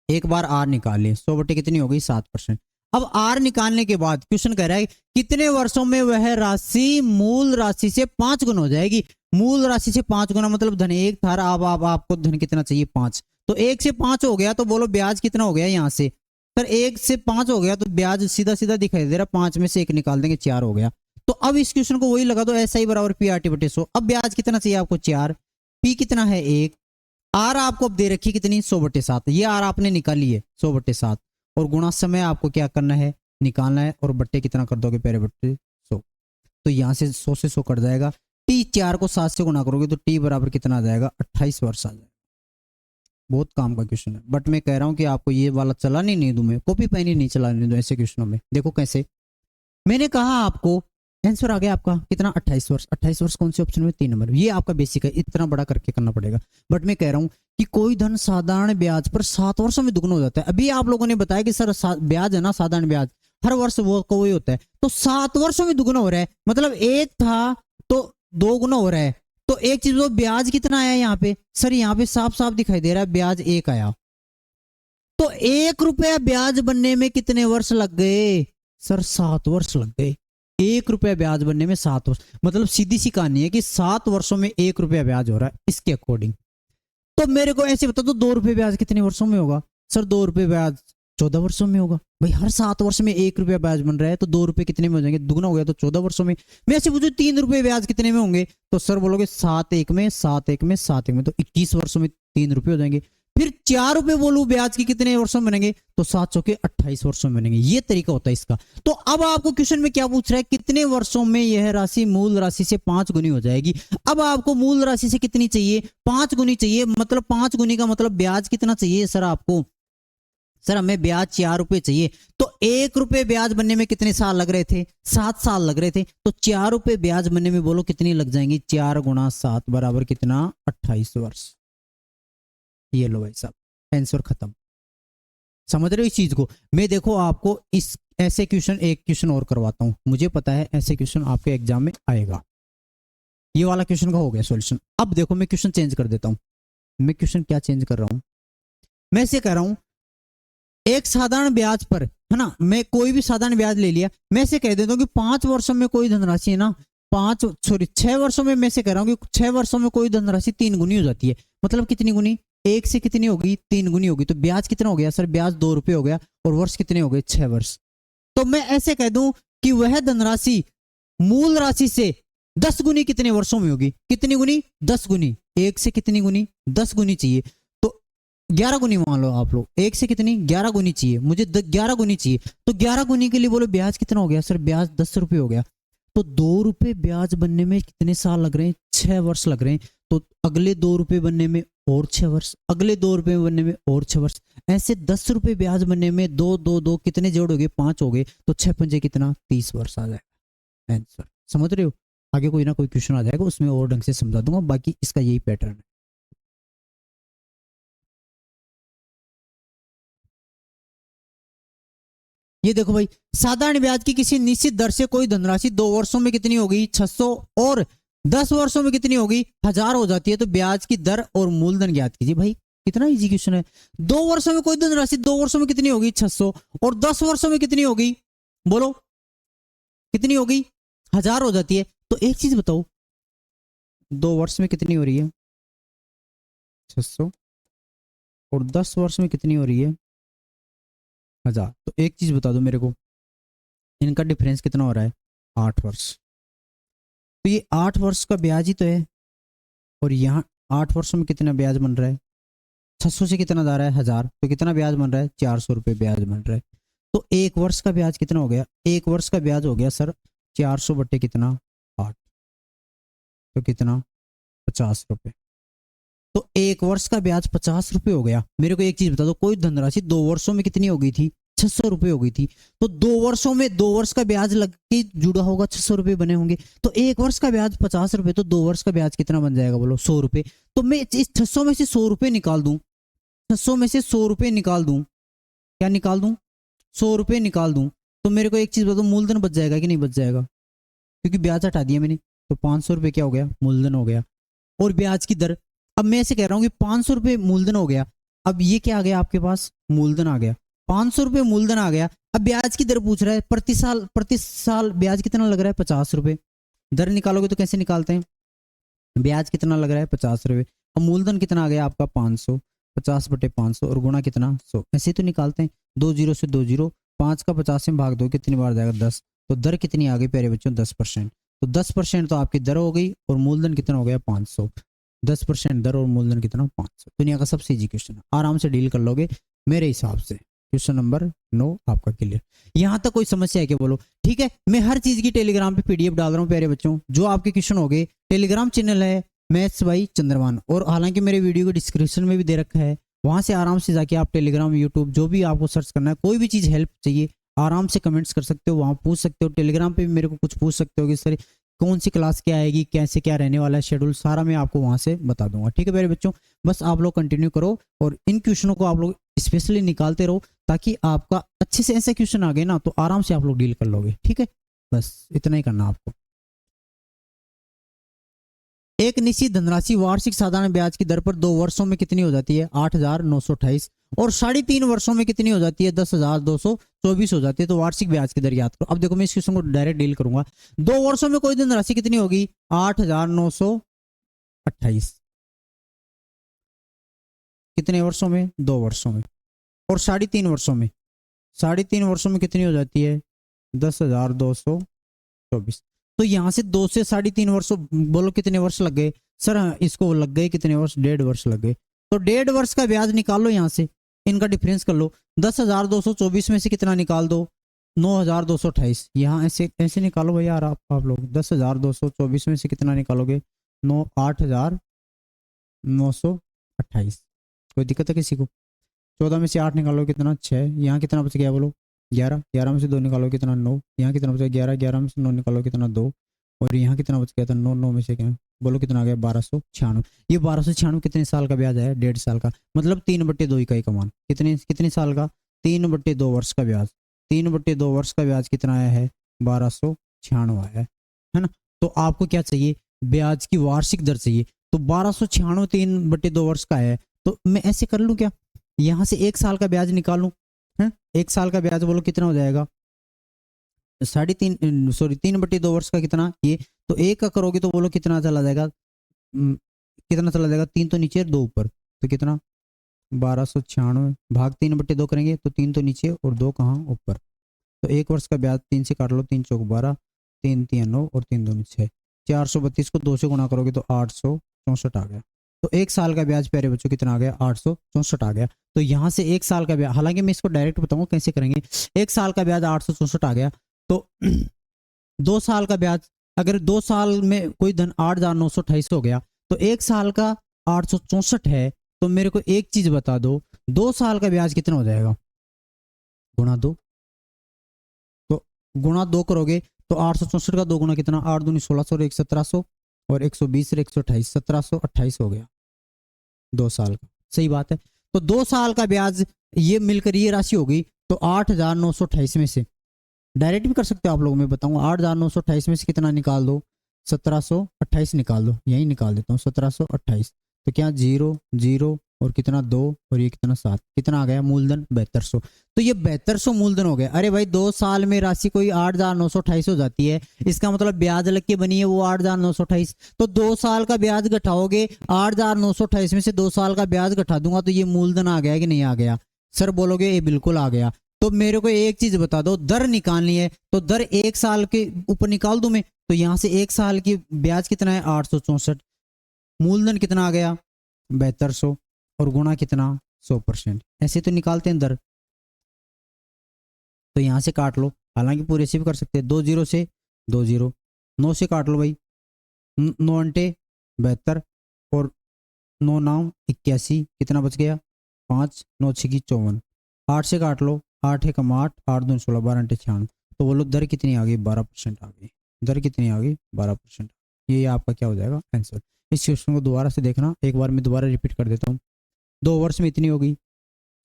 एक बार आर निकाल लिए, 100 बट्टे कितनी हो गई 7%। अब आर निकालने के बाद क्वेश्चन कह रहा है कितने वर्षों में वह राशि मूल राशि से 5 गुना हो जाएगी। मूल राशि से 5 गुना मतलब धन 1 था, अब आपको धन कितना चाहिए 5। तो 1 से 5 हो गया, तो बोलो ब्याज कितना हो गया यहाँ से। सर 1 से 5 हो गया तो ब्याज सीधा सीधा दिखाई दे रहा, 5 में से 1 निकाल देंगे, 4 हो गया। तो अब इस क्वेश्चन को वही लगा दो, ऐसा ही बराबर पी/100। अब ब्याज कितना चाहिए आपको 4, पी कितना है 1, आर आपको अब दे रखी कितनी 100/7, ये आर आपने निकाली है 100/7, और गुणा समय आपको क्या करना है, निकालना है, और बट्टे कितना कर दोगे पहले बट्टे 100। तो यहाँ से 100 से 100 कट जाएगा। टी 4 को 7 से गुणा करोगे तो टी बराबर कितना आ जाएगा, 28 वर्ष आ जाएगा। बहुत काम का क्वेश्चन है, बट मैं कह रहा हूँ कि आपको ये वाला चलाने नहीं दूं, मैं कॉपी पेन ही नहीं चलाने दूं ऐसे क्वेश्चनों में। देखो कैसे, मैंने कहा आपको आंसर आ गया आपका कितना 28 वर्ष। 28 वर्ष कौन से ऑप्शन में, 3 नंबर। ये आपका बेसिक है, इतना बड़ा करके करना पड़ेगा। बट मैं कह रहा हूं कि कोई धन साधारण ब्याज पर 7 वर्षों में दुगना हो जाता है। अभी आप लोगों ने बताया कि सर ब्याज है ना, साधारण ब्याज हर वर्ष वो कोई होता है, तो 7 वर्षों में दुगना हो रहा है, मतलब 1 था तो 2 गुना हो रहा है। तो एक चीज, वो ब्याज कितना आया यहाँ पे, सर यहाँ पे साफ साफ दिखाई दे रहा है ब्याज 1 आया। तो 1 रुपया ब्याज बनने में कितने वर्ष लग गए, सर 7 वर्ष लग गए। 1 रुपया ब्याज बनने में 7 वर्ष, मतलब सीधी सी कहानी है कि 7 वर्षों में 1 रुपया ब्याज हो रहा है इसके अकॉर्डिंग। तो मेरे को ऐसे बता दो 2 रुपये ब्याज कितने वर्षों में होगा, सर 2 रुपये ब्याज 14 वर्षों में होगा। भाई हर 7 वर्ष में 1 रुपया ब्याज बन रहा है, तो 2 रुपये कितने में हो जाएंगे, दुगना हो गया तो 14 वर्षों में। मैं ऐसे पूछूं 3 रुपये ब्याज कितने में होंगे, तो सर बोलोगे 7 1 में 7 1 में 7 1 में, तो 21 वर्षों में 3 रुपये हो जाएंगे। फिर 4 रुपए बोलूं ब्याज की कितने वर्षों में बनेंगे, तो 7 चौके 28 वर्षों में बनेंगे। ये तरीका होता है इसका। तो अब आपको क्वेश्चन में क्या पूछ रहा है, कितने वर्षों में यह राशि मूल राशि से 5 गुनी हो जाएगी। अब आपको मूल राशि से कितनी चाहिए, 5 गुनी चाहिए। मतलब 5 गुनी का मतलब ब्याज कितना चाहिए सर आपको, सर हमें ब्याज 4 रुपए चाहिए। तो 1 रुपए ब्याज बनने में कितने साल लग रहे थे, 7 साल लग रहे थे। तो 4 रुपए ब्याज बनने में बोलो कितनी लग जाएंगी, 4 गुणा 7 बराबर कितना 28 वर्ष। ये लो भाई साहब, आंसर खत्म। समझ रहे हो इस चीज को। मैं देखो आपको इस ऐसे क्वेश्चन, एक क्वेश्चन और करवाता हूं, मुझे पता है ऐसे क्वेश्चन आपके एग्जाम में आएगा। ये वाला क्वेश्चन का हो गया सॉल्यूशन। अब देखो मैं क्वेश्चन चेंज कर देता हूं। मैं क्वेश्चन क्या चेंज कर रहा हूं, मैं इसे कह रहा हूं एक साधारण ब्याज पर, है ना, मैं कोई भी साधारण ब्याज ले लिया, मैं इसे कह देता हूं कि 5 वर्षों में कोई धनराशि है ना, 6 वर्षों में, मैं से कह रहा हूं कि 6 वर्षों में कोई धनराशि 3 गुनी हो जाती है। मतलब कितनी गुनी, 1 से कितनी होगी 3 गुनी होगी। तो ब्याज कितना हो गया सर, ब्याज 2 रुपए हो गया, और वर्ष कितने हो गए 6 वर्ष। तो मैं ऐसे कह दूं कि वह धनराशि मूल राशि से 10 गुनी कितने वर्षों में होगी, कितनी गुनी 10 गुनी। 1 से कितनी गुनी 10 गुनी चाहिए, तो 11 गुनी मान लो आप लोग। 1 से कितनी 11 गुनी चाहिए मुझे, 11 गुनी चाहिए। तो 11 गुनी के लिए बोलो ब्याज कितना हो गया सर, ब्याज 10 रुपए हो गया। तो 2 रुपए ब्याज बनने में कितने साल लग रहे हैं, 6 वर्ष लग रहे हैं। तो अगले 2 रुपए बनने में और 6 वर्ष, अगले 2 रुपए बनने में और 6 वर्ष, ऐसे 10 रुपए ब्याज बनने में दो दो दो कितने जोड़ोगे, 5 हो गए, तो 6 पंजे कितना, 30 वर्ष आ जाएगा आंसर। समझ रहे हो? आगे कोई ना कोई क्वेश्चन आ जाएगा, उसमें और ढंग से समझा दूंगा, बाकी इसका यही पैटर्न है। ये देखो भाई, साधारण ब्याज की किसी निश्चित दर से कोई धनराशि 2 वर्षों में कितनी होगी, 600, और 10 वर्षों में कितनी होगी, 1000 हो जाती है। तो ब्याज की दर और मूलधन ज्ञात कीजिए। भाई कितना इजी क्वेश्चन है। 2 वर्षों में कोई धनराशि 2 वर्षों में कितनी होगी, 600, और 10 वर्षों में कितनी होगी, बोलो कितनी होगी, 1000 हो जाती है। तो एक चीज बताओ, 2 वर्ष में कितनी हो रही है, 600, और 10 वर्ष में कितनी हो रही है, 1000। तो एक चीज बता दो मेरे को, इनका डिफरेंस कितना हो रहा है, 8 वर्ष। तो ये 8 वर्ष का ब्याज ही तो है, और यहाँ 8 वर्षों में कितना ब्याज बन रहा है, 600 से कितना जा रहा है, 1000, तो कितना ब्याज बन रहा है, 400 रुपये ब्याज बन रहा है। तो 1 वर्ष का ब्याज कितना हो गया, 1 वर्ष का ब्याज हो गया सर 400 बट्टे कितना, 8, तो कितना, 50 रुपये। तो 1 वर्ष का ब्याज 50 रुपये हो गया। मेरे को एक चीज बता दो, कोई धनराशि 2 वर्षों में कितनी हो गई थी, 600 रुपये हो गई थी। तो 2 वर्षों में 2 वर्ष का ब्याज लग के जुड़ा होगा, 600 रुपये बने होंगे। तो 1 वर्ष का ब्याज 50 रुपये, तो 2 वर्ष का ब्याज कितना बन जाएगा, बोलो 100 रुपये। तो मैं इस 600 में से 100 रुपये निकाल दूं, 600 में से 100 रुपये निकाल दूं, क्या निकाल दूं, 100 रुपये निकाल दूं, तो मेरे को एक चीज बता दो, मूलधन बच जाएगा कि नहीं बच जाएगा, क्योंकि ब्याज हटा दिया मैंने। तो 500 रुपये क्या हो गया, मूलधन हो गया। और ब्याज की दर, अब मैं ऐसे कह रहा हूँ कि 500 रुपये मूलधन हो गया। अब ये क्या आ गया आपके पास, मूलधन आ गया, 500 रुपये मूलधन आ गया। अब ब्याज की दर पूछ रहा है, प्रति साल ब्याज कितना लग रहा है, 50 रुपये। दर निकालोगे तो कैसे निकालते हैं, ब्याज कितना लग रहा है, 50 रुपये। अब मूलधन कितना आ गया आपका, 500, 50 बटे 500, और गुणा कितना, 100, ऐसे ही तो निकालते हैं। 2 जीरो से 2 जीरो, 5 का 50 में भाग दो, कितनी बार जाएगा, 10। तो दर कितनी आ गई प्यारे बच्चों, 10%। तो 10% तो आपकी दर हो गई, और मूलधन कितना हो गया, 500। 10% दर और मूलधन कितना, 500। दुनिया का सबसे इजी क्वेश्चन, आराम से डील कर लोगे मेरे हिसाब से। क्वेश्चन नंबर 9 आपका क्लियर। यहां तक कोई समस्या है क्या, बोलो। ठीक है, मैं हर चीज की टेलीग्राम पे पीडीएफ डाल रहा हूँ प्यारे बच्चों। जो आपके क्वेश्चन हो गए, टेलीग्राम चैनल है मैथ्स बाई चंद्रमान, और हालांकि मेरे वीडियो को डिस्क्रिप्शन में भी दे रखा है, वहां से आराम से जाके आप टेलीग्राम, यूट्यूब, जो भी आपको सर्च करना है, कोई भी चीज हेल्प चाहिए आराम से कमेंट्स कर सकते हो, वहां पूछ सकते हो। टेलीग्राम पे भी मेरे को कुछ पूछ सकते हो कि सर कौन सी क्लास क्या आएगी, कैसे क्या रहने वाला है शेड्यूल, सारा मैं आपको वहां से बता दूंगा। ठीक है मेरे बच्चों, बस आप लोग कंटिन्यू करो, और इन क्वेश्चनों को आप लोग स्पेशली निकालते रहो, ताकि आपका अच्छे से ऐसे क्वेश्चन आ गए ना, तो आराम से आप लोग डील कर लोगे। ठीक है, बस इतना ही करना आपको। एक निश्चित धनराशि वार्षिक साधारण ब्याज की दर पर 2 वर्षों में कितनी हो जाती है, 8,928, और 3.5 वर्षों में कितनी हो जाती है, 10,224 हो जाती है। तो वार्षिक ब्याज की दर याद करो। अब देखो मैं इस क्वेश्चन को डायरेक्ट डील करूंगा। 2 वर्षों में कोई धनराशि कितनी होगी, 8,928, कितने वर्षों में, 2 वर्षों में। और 3.5 वर्षों में, 3.5 वर्षों में कितनी हो जाती है, 10,224। तो यहां से 2 से 3.5 वर्ष, बोलो कितने वर्ष लग गए सर, इसको लग गए कितने वर्ष, 1.5 वर्ष लग गए। तो 1.5 वर्ष का ब्याज निकाल लो, यहां से इनका डिफरेंस कर लो। 10,224 में से कितना निकाल दो, 9,228। यहाँ ऐसे ऐसे निकालो भैया यार, आप लोग 10,224 में से कितना निकालोगे, 8,928। कोई दिक्कत है किसी को। 14 में से 8 निकालो कितना, 6। यहाँ कितना बच गया बोलो, 11। 11 में से 2 निकालो कितना, 9। यहाँ कितना बचा, 11। 11 में से 9 निकालो कितना, 2। और यहाँ कितना बच गया था, 9। 9 में से क्या बोलो कितना आ गया, 1296। ये 1296 कितने साल का ब्याज है, 1.5 साल का, मतलब 3/2 इकाई का मान। कितने साल का, 3/2 वर्ष का ब्याज। 3/2 वर्ष का ब्याज कितना आया है, 1296 आया है ना। तो आपको क्या चाहिए, ब्याज की वार्षिक दर चाहिए। तो 1296 3/2 वर्ष का है। तो मैं ऐसे कर लूँ क्या, यहां से 1 साल का ब्याज निकालूं है। 1 साल का ब्याज बोलो कितना हो जाएगा, 3/2 वर्ष का कितना ये। तो 1 का करोगे तो बोलो कितना चला जाएगा, कितना चला जाएगा, 3 तो नीचे 2 ऊपर, तो कितना 1296 भाग 3/2 करेंगे तो 3 तो नीचे और 2 कहाँ ऊपर। तो 1 वर्ष का ब्याज 3 से काट लो, 3 चौक 12, 3 3 9 और 3 2 6, 432 को 2 से गुणा करोगे तो 864 आ गया। तो 1 साल का ब्याज प्यारे बच्चों कितना आ गया, 864 आ गया। तो यहाँ से 1 साल का ब्याज, हालांकि मैं इसको डायरेक्ट बताऊंगा कैसे करेंगे। 1 साल का ब्याज 864 आ गया। तो 2 साल का ब्याज, अगर 2 साल में कोई धन 8,928 हो गया, तो 1 साल का 864 है, तो मेरे को एक चीज बता दो, 2 साल का ब्याज कितना हो जाएगा? गुणा 2। तो गुणा 2 करोगे तो 864 का 2 गुना कितना? 8 दूनी 1600 और 1 1700 और 120 और 128, 1728 हो गया 2 साल का। सही बात है। तो 2 साल का ब्याज ये मिलकर ये राशि होगी। तो 8928 में से डायरेक्ट भी कर सकते हो आप लोग, मैं बताऊंगा। 8928 में से कितना निकाल दो? 1728 निकाल दो। यही निकाल देता हूँ 1728। तो क्या 0 0 और कितना 2 और ये कितना 7, कितना आ गया मूलधन? 7200। तो ये 7200 मूलधन हो गया। अरे भाई 2 साल में राशि कोई 8928 हो जाती है, इसका मतलब ब्याज लग के बनी है वो 8928। तो 2 साल का ब्याज घटाओगे, 8928 में से 2 साल का ब्याज घटा दूंगा तो ये मूलधन आ गया कि नहीं आ गया? सर बोलोगे ये बिल्कुल आ गया। तो मेरे को एक चीज बता दो, दर निकालनी है तो दर 1 साल के ऊपर निकाल दूं मैं। तो यहां से 1 साल की ब्याज कितना है? 864। मूलधन कितना आ गया? 7200 और गुणा कितना? 100%। ऐसे तो निकालते हैं दर। तो यहां से काट लो, हालांकि पूरे से भी कर सकते हैं। 2 0 से 2 0, 9 से काट लो भाई, 9 अंटे 72 और 9 9 81, कितना बच गया? 5 9 6 54। 8 से काट लो, 8 1 8, 8 2 16, 12 अंटे 96। तो बोलो दर कितनी आ गई? 12% आ गई। दर कितनी आ गई? 12%। ये आपका क्या हो जाएगा? आंसर। इस क्वेश्चन को दोबारा से देखना, एक बार मैं दोबारा रिपीट कर देता हूँ। 2 वर्ष में इतनी होगी,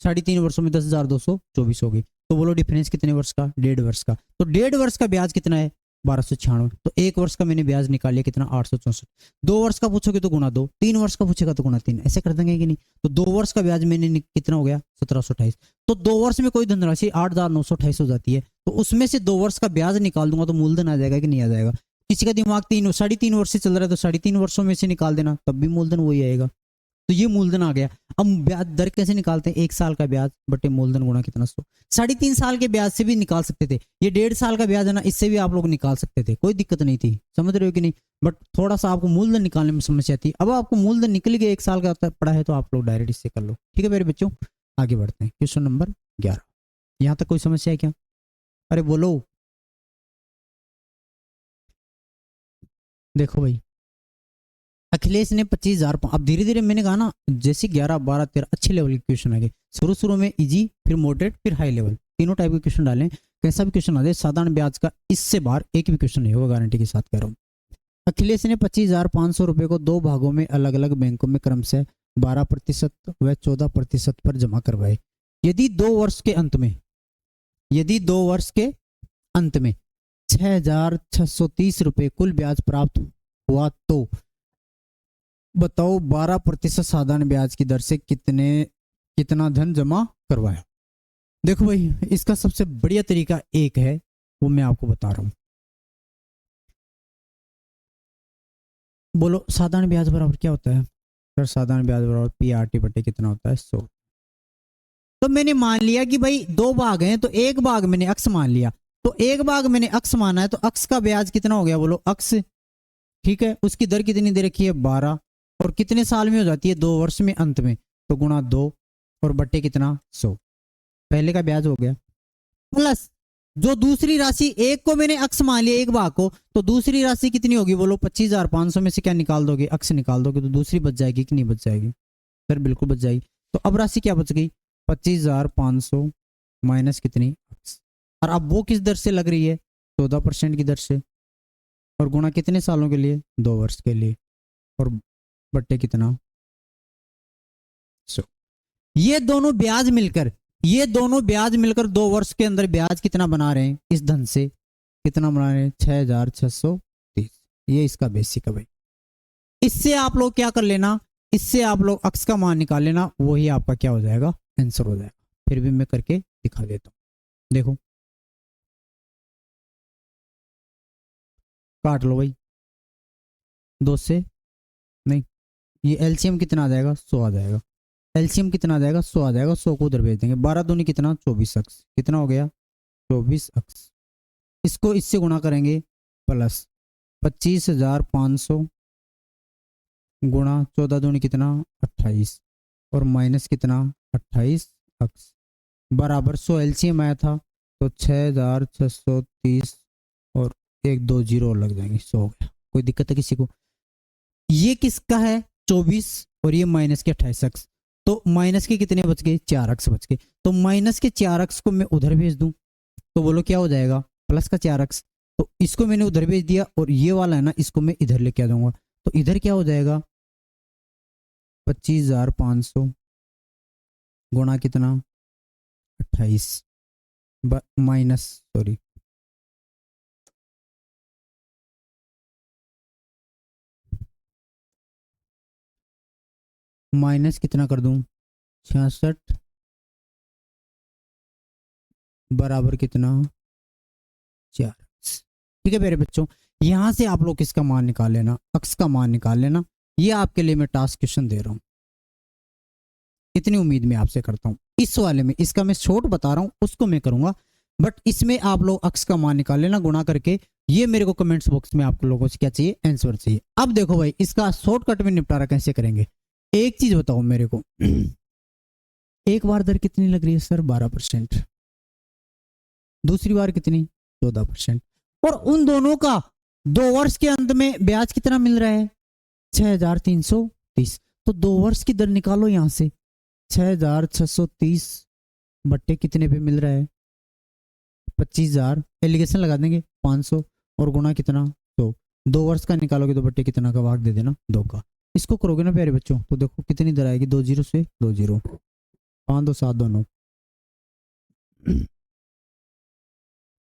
3.5 वर्षों में 10,224 होगी। तो बोलो डिफरेंस कितने वर्ष का? 1.5 वर्ष का। तो 1.5 वर्ष का ब्याज कितना है? 1296। तो 1 वर्ष का मैंने ब्याज निकाल लिया, कितना? 864। 2 वर्ष का पूछोगे तो गुना 2, 3 वर्ष का पूछेगा तो गुना 3, ऐसे कर देंगे कि नहीं? तो 2 वर्ष का ब्याज मैंने कितना हो गया? 1728। तो 2 वर्ष में कोई धनराशि 8,928 हो जाती है, तो उसमें से 2 वर्ष का ब्याज निकाल दूंगा तो मूलधन आ जाएगा कि नहीं आ जाएगा? किसी का दिमाग 3.5 वर्ष से चल रहा है तो 3.5 वर्षों में से निकाल देना, तब भी मूलधन वही आएगा। तो ये मूलधन आ गया। अब ब्याज दर कैसे निकालते हैं? 1 साल का ब्याज बटे मूलधन गुणा कितना? 100। 3.5 साल के ब्याज से भी निकाल सकते थे, ये 1.5 साल का ब्याज है ना, इससे भी आप लोग निकाल सकते थे, कोई दिक्कत नहीं थी। समझ रहे हो कि नहीं? बट थोड़ा सा आपको मूलधन निकालने में समस्या थी। अब आपको मूलधन निकल गया, 1 साल का पड़ा है, तो आप लोग डायरेक्ट इससे कर लो। ठीक है मेरे बच्चों, आगे बढ़ते हैं। Question number 11। यहां तक कोई समस्या है क्या? अरे बोलो। देखो भाई, अखिलेश ने 25,000, अब धीरे धीरे मैंने कहा ना, जैसे 11 12 13 अच्छे लेवल के क्वेश्चन आ गए। शुरू शुरू में इजी, फिर मॉडरेट, फिर हाई लेवल, तीनों टाइप के क्वेश्चन डालें। कैसा भी क्वेश्चन आ जाए, साधारण ब्याज का इससे बाहर एक भी क्वेश्चन नहीं होगा, गारंटी के साथ कह रहा हूँ। अखिलेश ने 25,500 रुपए को 2 भागों में अलग अलग बैंकों में क्रमशः 12% व 14% पर जमा करवाए। यदि 2 वर्ष के अंत में, यदि 2 वर्ष के अंत में 6,630 रुपए कुल ब्याज प्राप्त हुआ तो बताओ 12% साधारण ब्याज की दर से कितना धन जमा करवाया। देखो भाई, इसका सबसे बढ़िया तरीका एक है, वो मैं आपको बता रहा हूं। बोलो साधारण ब्याज बराबर क्या होता है? सर साधारण ब्याज बराबर PRT बटे कितना होता है? 100। तो मैंने मान लिया कि भाई 2 भाग हैं, तो एक भाग मैंने अक्स मान लिया, तो एक भाग मैंने अक्स माना है, तो अक्स का ब्याज कितना हो गया? बोलो अक्स। ठीक है, उसकी दर कितनी दे रखी है? 12। और कितने साल में हो जाती है? 2 वर्ष में अंत में, तो गुणा 2 और बट्टे कितना? 100। पहले का ब्याज हो गया, प्लस जो दूसरी राशि, एक को मैंने अक्स मान लिया, एक भाग को, तो दूसरी राशि कितनी होगी? बोलो 25,500 में से क्या निकाल दोगे? अक्स निकाल दोगे, तो दूसरी बच जाएगी कि नहीं बच जाएगी? सर बिल्कुल बच जाएगी। तो अब राशि क्या बच गई? 25,500 माइनस कितनी? अक्स। और अब वो किस दर से लग रही है? 14% की दर से। और गुणा कितने सालों के लिए? 2 वर्ष के लिए। और बट्टे कितना? 100। ये दोनों ब्याज मिलकर, ये दोनों ब्याज मिलकर 2 वर्ष के अंदर ब्याज कितना बना रहे हैं? इस धन से कितना बना रहे हैं? 6,630। ये इसका बेसिक है भाई। इससे आप लोग क्या कर लेना, इससे आप लोग अक्स का मान निकाल लेना, वही आपका क्या हो जाएगा? आंसर हो जाएगा। फिर भी मैं करके दिखा देता हूं। देखो काट लो भाई, 2 से नहीं, ये एलसीएम कितना आ जाएगा? 100 आ जाएगा। एलसीएम कितना आ जाएगा? 100 आ जाएगा। 100 को उधर भेज देंगे। 12 दूनी कितना? 24 अक्स। कितना हो गया? 24 अक्स। इसको इससे गुणा करेंगे, प्लस 25,500 गुणा 14 दूनी कितना? 28 और माइनस कितना? 28 अक्स बराबर 100। एलसीएम आया था तो 6,630 और 1 2 0 लग जाएंगे, 100 हो गया। कोई दिक्कत है किसी को? ये किसका है 24 और ये माइनस के 28 अक्स, तो माइनस के कितने बच गए 4 अक्स बच गए, तो माइनस के 4 अक्स को मैं उधर भेज दूं तो बोलो क्या हो जाएगा प्लस का 4 अक्स, तो इसको मैंने उधर भेज दिया और ये वाला है ना इसको मैं इधर लेके आ जाऊंगा, तो इधर क्या हो जाएगा 25,500 गुणा कितना 28 माइनस सॉरी माइनस कितना कर दूं 66 बराबर कितना 4 अक्स। ठीक है मेरे बच्चों, यहां से आप लोग किसका मान निकाल लेना अक्स का मान निकाल लेना, ये आपके लिए मैं टास्क क्वेश्चन दे रहा हूं, इतनी उम्मीद मैं आपसे करता हूं। इस वाले में इसका मैं शॉर्ट बता रहा हूं उसको मैं करूंगा, बट इसमें आप लोग अक्स का मान निकाल लेना गुणा करके, ये मेरे को कमेंट्स बॉक्स में आप लोगों से क्या चाहिए आंसर चाहिए। अब देखो भाई इसका शॉर्टकट में निपटारा कैसे करेंगे, एक चीज बताओ मेरे को एक बार दर कितनी लग रही है सर 12%, दूसरी बार कितनी 14%, और उन दोनों का 2 वर्ष के अंत में ब्याज कितना मिल रहा है 6,330, तो 2 वर्ष की दर निकालो यहां से 6,630 बट्टे कितने पे मिल रहा है 25,000, एलिगेशन लगा देंगे 500 और गुणा कितना 2 वर्ष का निकालोगे तो बट्टे कितना का भाग दे देना 2 का, इसको करोगे ना प्यारे बच्चों तो देखो कितनी दर आएगी 2 जीरो से 2 जीरो 5 2 7 2 9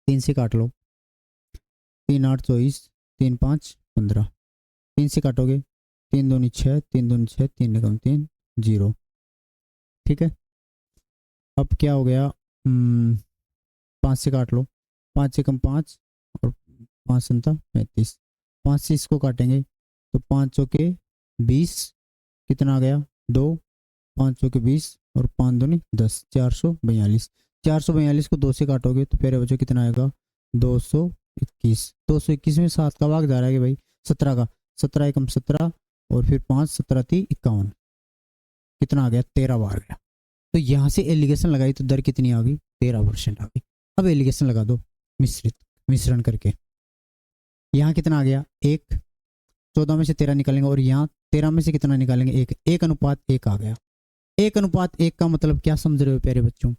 3 से काट लो 3 8 24 3 5 15, 3 से काटोगे 3 दूनी 6 3 दूनी 6 3 निकम 3 जीरो। ठीक है अब क्या हो गया 5 से काट लो 5 से कम 5 और 5 संता 35, 5 से इसको काटेंगे तो 5 चौके 20 कितना आ गया 2, 5 चौके 20 और 5 दूनी 10 442, 442 को 2 से काटोगे तो प्यारे बच्चों कितना आएगा 221, 221 में 7 का भाग जा रहा है भाई 17 का, 17 एकम 17 और फिर 5 17 3 51, कितना आ गया 13 बार गया, तो यहाँ से एलिगेशन लगाई तो दर कितनी आ गई 13% आ गई। अब एलिगेशन लगा दो मिश्रण करके, यहाँ कितना आ गया 1, 14 में से 13 निकालेंगे और यहाँ 13 में से कितना निकालेंगे 1, 1:1 आ गया। 1:1 का मतलब क्या समझ रहे हो प्यारे बच्चों,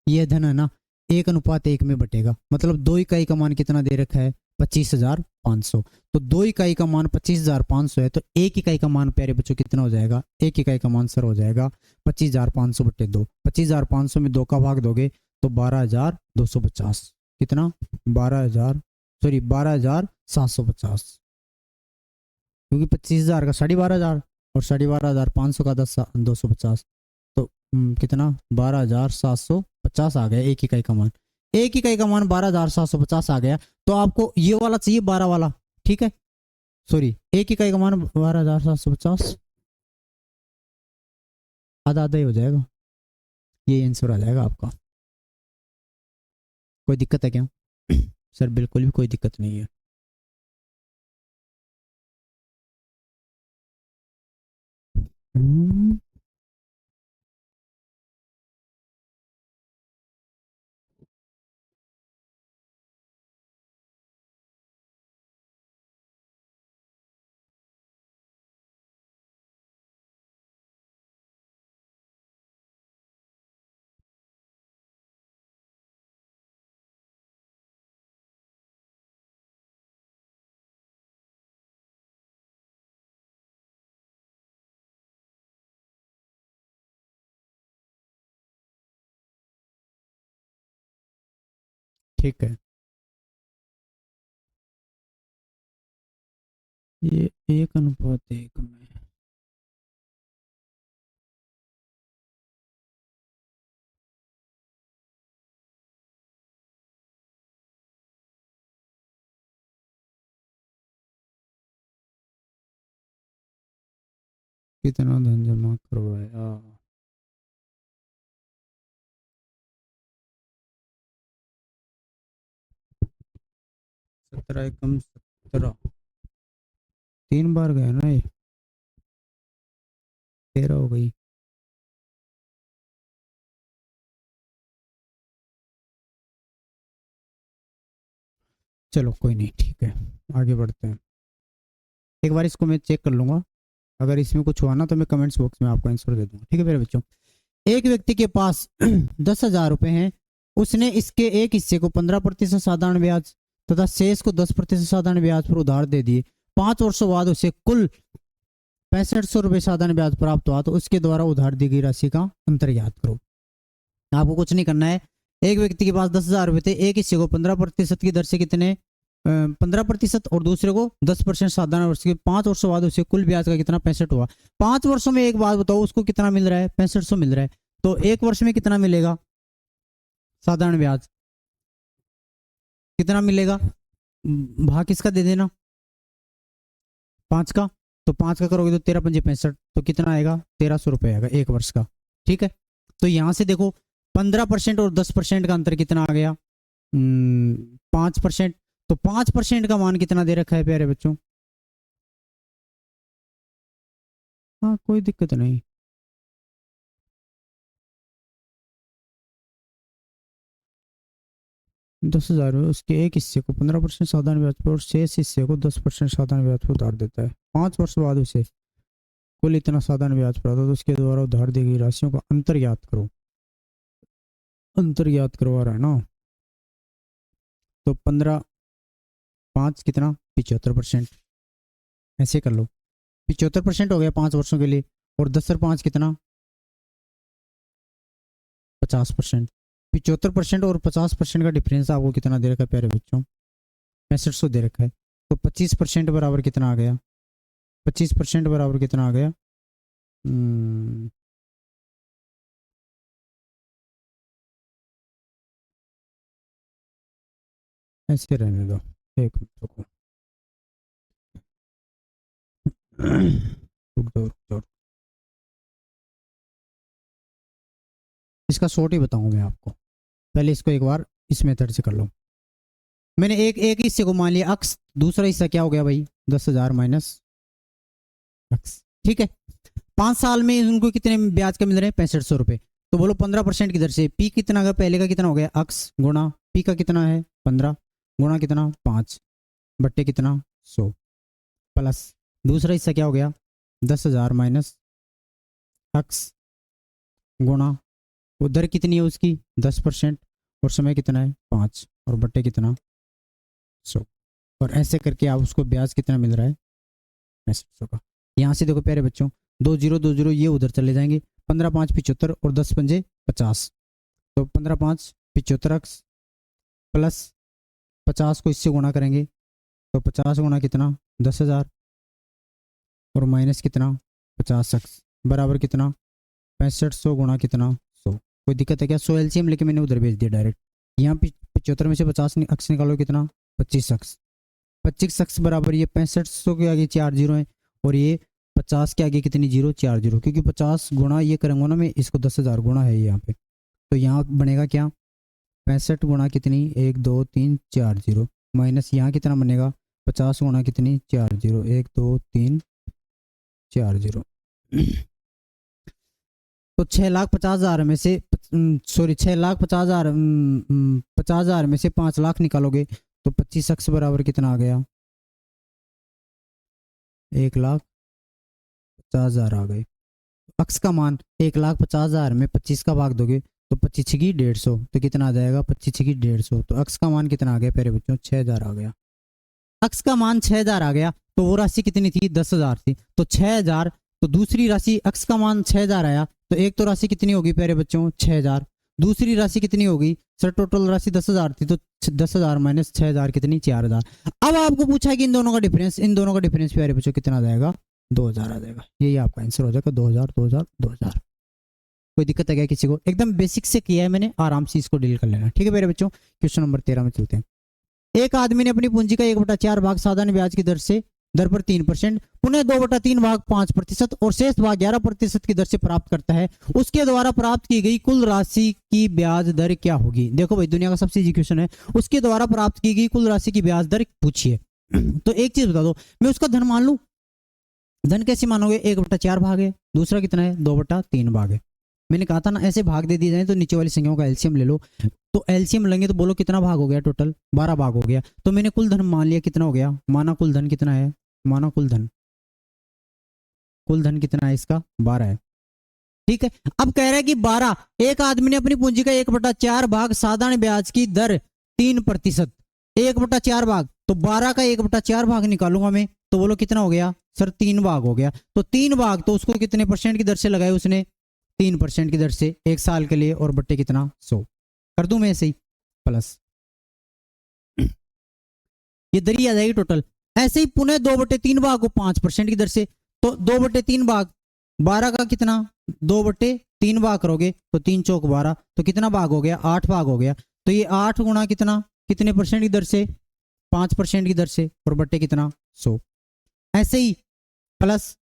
ये धन है ना 1:1 में बटेगा, मतलब 2 इकाई का मान कितना दे रखा है 25,500, तो 2 इकाई का मान 25,500 है तो 1 इकाई का मान प्यारे बच्चों कितना हो जाएगा, 1 इकाई का मान सर हो जाएगा 25,500 बटे 2, 25,500 में 2 का भाग दोगे तो 12,250, कितना 12,750, क्योंकि 25,000 का 12,500 और 12,500 का 250, तो कितना 12,750 आ गया 1 इकाई का मान, 1 इकाई का मान 12,750 आ गया, तो आपको ये वाला चाहिए 12 वाला, ठीक है सॉरी 1 इकाई का मान 12,750, आधा आधा ही हो जाएगा, ये आंसर आ जाएगा आपका। कोई दिक्कत है क्या सर बिल्कुल भी कोई दिक्कत नहीं है। हम्म, ठीक है ये 1:1 में कितना धन जमा करवाया, 17 एकम 17, 3 बार गया ना ये 13 हो गई। चलो कोई नहीं ठीक है आगे बढ़ते हैं, एक बार इसको मैं चेक कर लूंगा अगर इसमें कुछ हुआ ना तो मैं कमेंट्स बॉक्स में आपको आंसर दे दूंगा। ठीक है मेरे बच्चों, एक व्यक्ति के पास 10,000 रुपए हैं, उसने इसके एक हिस्से को 15% साधारण ब्याज तथा शेष को 10% साधारण ब्याज पर उधार दे दिए। 5 वर्षों बाद उसे कुल 6500 रुपये साधारण ब्याज प्राप्त हुआ, तो उसके द्वारा उधार दी गई राशि का अंतर ज्ञात करो। आपको कुछ नहीं करना है, एक व्यक्ति के पास 10,000 रुपये थे, एक हिस्से को 15% की दर से कितने 15% और दूसरे को 10% साधारण वर्ष के 5 वर्षों बाद उसे कुल ब्याज का कितना 65 हुआ। 5 वर्षों में एक बात बताओ उसको कितना मिल रहा है 6500 मिल रहा है, तो एक वर्ष में कितना मिलेगा साधारण ब्याज, कितना मिलेगा, भाग किसका दे देना 5 का, तो 5 का करोगे तो 13 पंजे 65, तो कितना आएगा 1300 रुपये आएगा एक वर्ष का। ठीक है, तो यहां से देखो 15% और 10% का अंतर कितना आ गया 5%, तो 5% का मान कितना दे रखा है प्यारे बच्चों, हाँ कोई दिक्कत नहीं, दस हजार उसके एक हिस्से को 15% साधारण ब्याज पर और शेष हिस्से को 10% साधारण ब्याज पर उधार देता है। 5 वर्ष बाद उसे कुल इतना साधारण ब्याज प्राप्त होता है, तो उसके द्वारा उधार दी गई राशियों का अंतर ज्ञात करो। अंतर ज्ञात करवा रहा है ना, तो 15 5 कितना 75%, ऐसे कर लो 75% हो गया 5 वर्षों के लिए, और 10 और 5 कितना 50%। 75% और 50% का डिफरेंस आपको कितना दे रखा है प्यारे बच्चों 6500 दे रखा है, तो 25% बराबर कितना आ गया 25% बराबर कितना आ गया ऐसे रहने दो एक मिनट रुको रुक दो। इसका शॉर्ट ही बताऊंगा मैं आपको, पहले इसको एक बार इस मेथड से कर लो। मैंने एक एक हिस्से को मान लिया अक्स, दूसरा हिस्सा क्या हो गया भाई 10,000 माइनस अक्स। ठीक है, 5 साल में उनको कितने ब्याज का मिल रहे हैं 6500 रुपये, तो बोलो 15% की दर से पी कितना का पहले का कितना हो गया अक्स गुणा पी का कितना है 15 गुणा कितना 5 बट्टे कितना 100 प्लस दूसरा हिस्सा क्या हो गया 10,000 माइनस अक्स गुणा वो दर कितनी है उसकी 10% और समय कितना है 5 और बट्टे कितना 100, और ऐसे करके आप उसको ब्याज कितना मिल रहा है 6500 का। यहाँ से देखो प्यारे बच्चों 2 0 ये उधर चले जाएंगे, 15 5 75 और 10 पंजे 50, तो 15 5 75 अक्स प्लस 50 को इससे गुणा करेंगे तो 50 गुणा कितना 10,000 और माइनस कितना 50 अक्स बराबर कितना 6500 गुणा कितना 100। कोई दिक्कत है क्या, 100 एलसीएम लेके मैंने उधर भेज दिया डायरेक्ट। यहाँ 75 में से 50 अक्स निकालो कितना 25 अक्स, 25 अक्स बराबर ये 6500 के आगे 4 जीरो है और ये 50 के आगे कितनी जीरो 4 जीरो, क्योंकि 50 गुणा ये करूँगा ना मैं इसको 10,000 गुणा है यहाँ पे, तो यहाँ बनेगा क्या 65 गुणा कितनी 1 2 3 4 जीरो माइनस यहाँ कितना बनेगा 50 गुणा कितनी 4 जीरो 1 2 3 4 जीरो तो 6,50,000 में से सॉरी 6,50,000 50,000 में से 5 लाख निकालोगे तो 25 अक्स बराबर कितना आ गया 1,50,000 आ गए। अक्स का मान 1,50,000 में 25 का भाग दोगे तो 25 की 150, तो कितना आ जाएगा 25 की 150, तो अक्स का मान कितना आ गया प्यारे बच्चों 6,000 आ गया। अक्स का मान 6,000 आ गया, तो वो राशि कितनी थी 10,000 थी, तो 6,000, तो दूसरी राशि अक्स का मान 6,000 आया, तो एक तो राशि कितनी होगी प्यारे बच्चों 6,000, दूसरी राशि कितनी होगी सर टोटल राशि 10,000 थी, तो 10,000 माइनस 6,000 कितनी 4,000। अब आपको पूछा है कि इन दोनों का डिफरेंस, इन दोनों का डिफरेंस प्यारे बच्चों कितना आ जाएगा 2,000 आ जाएगा, यही आपका आंसर हो जाएगा 2,000 2,000 2,000। कोई दिक्कत है क्या किसी को, एकदम बेसिक से किया है मैंने, आराम से इसको डील कर लेना। ठीक है मेरे बच्चों, क्वेश्चन नंबर 13 में चलते हैं। एक आदमी ने अपनी पूंजी का 1/4 भाग साधारण ब्याज की दर पर 3%, पुनः 2/3 भाग 5% और शेष भाग 11% की दर से प्राप्त करता है, उसके द्वारा प्राप्त की गई कुल राशि की ब्याज दर क्या होगी। देखो भाई दुनिया का सबसे इजी क्वेश्चन है, उसके द्वारा प्राप्त की गई कुल राशि की ब्याज दर पूछिए। तो एक चीज बता दो, मैं उसका धन मान लूं, धन कैसे मानोगे 1/4 भाग है, दूसरा कितना है 2/3 भाग है। मैंने कहा था ना ऐसे भाग दे दिए जाए तो नीचे वाली संख्याओं का एलसीएम ले लो, तो एलसीएम लेंगे तो बोलो कितना भाग हो गया टोटल 12 भाग हो गया, तो मैंने कुल धन मान लिया कितना हो गया, माना कुल धन कितना है, माना कुल धन कुल धन कितना है इसका 12 है। ठीक है, अब कह रहा है कि 12, एक आदमी ने अपनी पूंजी का 1/4 भाग साधारण ब्याज की दर 3%, 1/4 भाग, तो 12 का 1/4 भाग निकालूंगा मैं, तो बोलो कितना हो गया सर 3 भाग हो गया। तो 3 भाग तो उसको कितने परसेंट की दर से लगाए उसने, 3% की दर से 1 साल के लिए, और बट्टे कितना 100 कर दूं मैं ऐसे ही प्लस, ये दर ही आ जाएगी टोटल। ऐसे ही पुनः 2/3 भाग को 5% की दर से, तो 2/3 भाग 12 का कितना 2/3 भाग करोगे तो 3 चौक 12, तो कितना भाग हो गया 8 भाग हो गया। तो ये 8 गुणा कितना, कितने परसेंट की दर से 5% की दर से, और बट्टे कितना 100। ऐसे ही प्लस,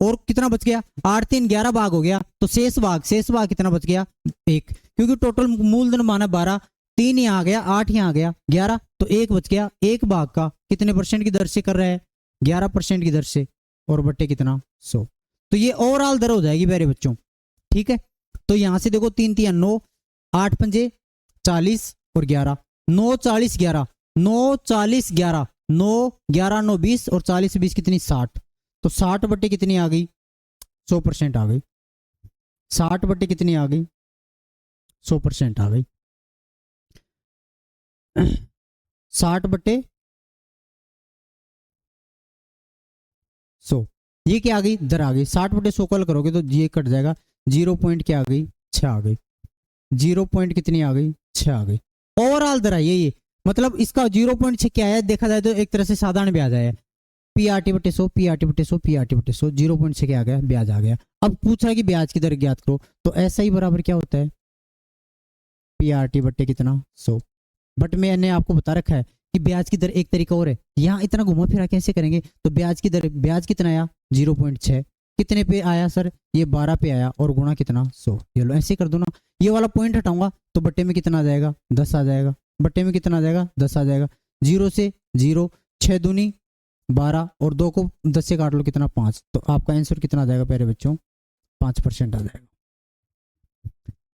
और कितना बच गया 8 3 11 भाग हो गया, तो शेष भाग कितना बच गया 1, क्योंकि टोटल मूलधन माना 12, 3 यहाँ आ गया, 8 यहाँ आ गया 11, तो 1 बच गया। 1 भाग का कितने परसेंट की दर से कर रहा है 11% की दर से, और बट्टे कितना 100। तो ये ओवरऑल दर हो जाएगी प्यारे बच्चों। ठीक है, तो यहां से देखो 3 3 9, 8 पंजे 40 और 11, 9 40 11, 9 40 11, 9 11 9 20, और 40 20 कितनी 60, तो 60 बट्टे कितनी आ गई 100% आ गई। 60 बट्टे कितनी आ गई 100% आ गई। 60 बट्टे 100, ये क्या आ गई दर आ गई। 60 बटे 100 कल करोगे तो ये कट जाएगा, 0 पॉइंट क्या आ गई 6 आ गई, 0 पॉइंट कितनी आ गई 6 आ गई। ओवरऑल दर आई है ये, मतलब इसका 0.6 क्या है देखा जाए तो एक तरह से साधारण ब्याज है, PRT बटे 100, PRT बटे 100, PRT बटे 100, 0.6 क्या आ गया ब्याज आ गया। अब पूछ रहा है कि ब्याज की दर ज्ञात करो, तो ऐसा ही बराबर क्या होता है PRT बटे कितना 100, बट मैंने आपको बता रखा है कि ब्याज की दर एक तरीका और है, यहाँ इतना घुमा फिरा कैसे करेंगे। तो ब्याज की दर, ब्याज कितना आया 0.6, कितने पे आया सर ये 12 पे आया, और गुणा कितना 100, ये लो ऐसे कर दो ना। ये वाला पॉइंट हटाऊंगा तो बट्टे में कितना आ जाएगा 10 आ जाएगा, बट्टे में कितना आ जाएगा 10 आ जाएगा। 0 से 0, 6 दूनी 12, और 2 को 10 से काट लो कितना 5, तो आपका आंसर कितना आ जाएगा प्यारे बच्चों 5% आ जाएगा।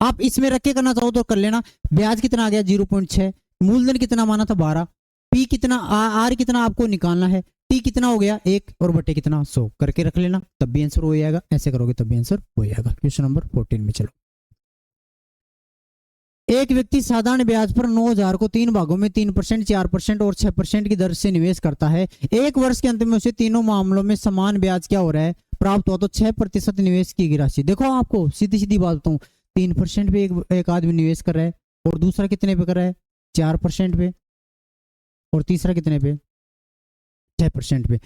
आप इसमें रख के करना चाहो तो कर लेना। ब्याज कितना आ गया 0.6, मूलधन कितना माना था 12, पी कितना आर कितना आपको निकालना है, टी कितना हो गया 1, और बटे कितना 100 करके रख लेना, तब भी आंसर हो जाएगा। ऐसे करोगे तब भी आंसर हो जाएगा। क्वेश्चन नंबर 14 में चलो। एक व्यक्ति साधारण ब्याज पर 9,000 को 3 भागों में 3%, 4% और 6% की दर से निवेश करता है। एक वर्ष के अंत में उसे तीनों मामलों में समान ब्याज क्या हो रहा है प्राप्त हुआ, तो 6% निवेश की गई राशि। देखो आपको सीधी सीधी बात बताऊं, 3% पे एक आदमी निवेश कर रहा है, और दूसरा कितने पे कर रहा है 4% पे, और तीसरा कितने पे 6% पे।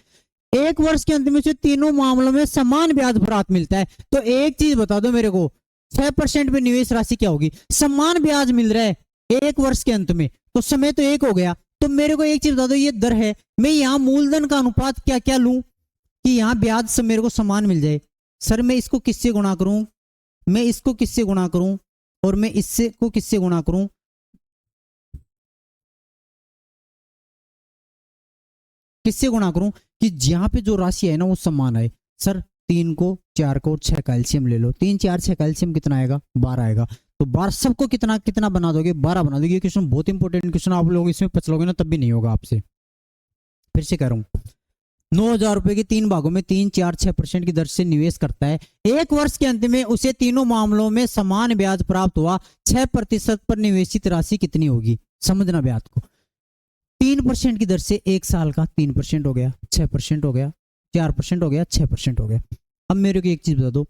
एक वर्ष के अंत में से तीनों मामलों में समान ब्याज प्राप्त मिलता है। तो एक चीज बता दो मेरे को, 6% पे निवेश राशि क्या होगी, समान ब्याज मिल रहा है एक वर्ष के अंत में, तो समय तो एक हो गया। तो मेरे को एक चीज बता दो, ये दर है, मैं यहाँ मूलधन का अनुपात क्या क्या लूं कि यहाँ ब्याज सब मेरे को समान मिल जाए। सर मैं इसको किससे गुणा करूं, मैं इसको किससे गुणा करूं, और मैं इससे को किससे गुणा करूं, किससे गुणा करूं कि जहां पे जो राशि है ना वो समान है। सर 3 को 4 को 6 का एलसीएम ले लो, 3 4 6 का एलसीएम कितना आएगा 12 आएगा। तो 12 सबको कितना कितना बना दोगे 12 बना दोगे। ये क्वेश्चन बहुत इंपॉर्टेंट क्वेश्चन, आप लोग इसमें पचलोगे ना तब भी नहीं होगा आपसे। फिर से कह रहा हूं, 9,000 रुपए के 3 भागों में 3 4 6% की दर से निवेश करता है। एक वर्ष के अंत में उसे तीनों मामलों में समान ब्याज प्राप्त हुआ, 6% पर निवेशित राशि कितनी होगी। समझना ब्याज को, 3% की दर से एक साल का 3% हो गया, 6% हो गया, 4% हो गया, 6% हो गया। अब मेरे को एक चीज बता दो,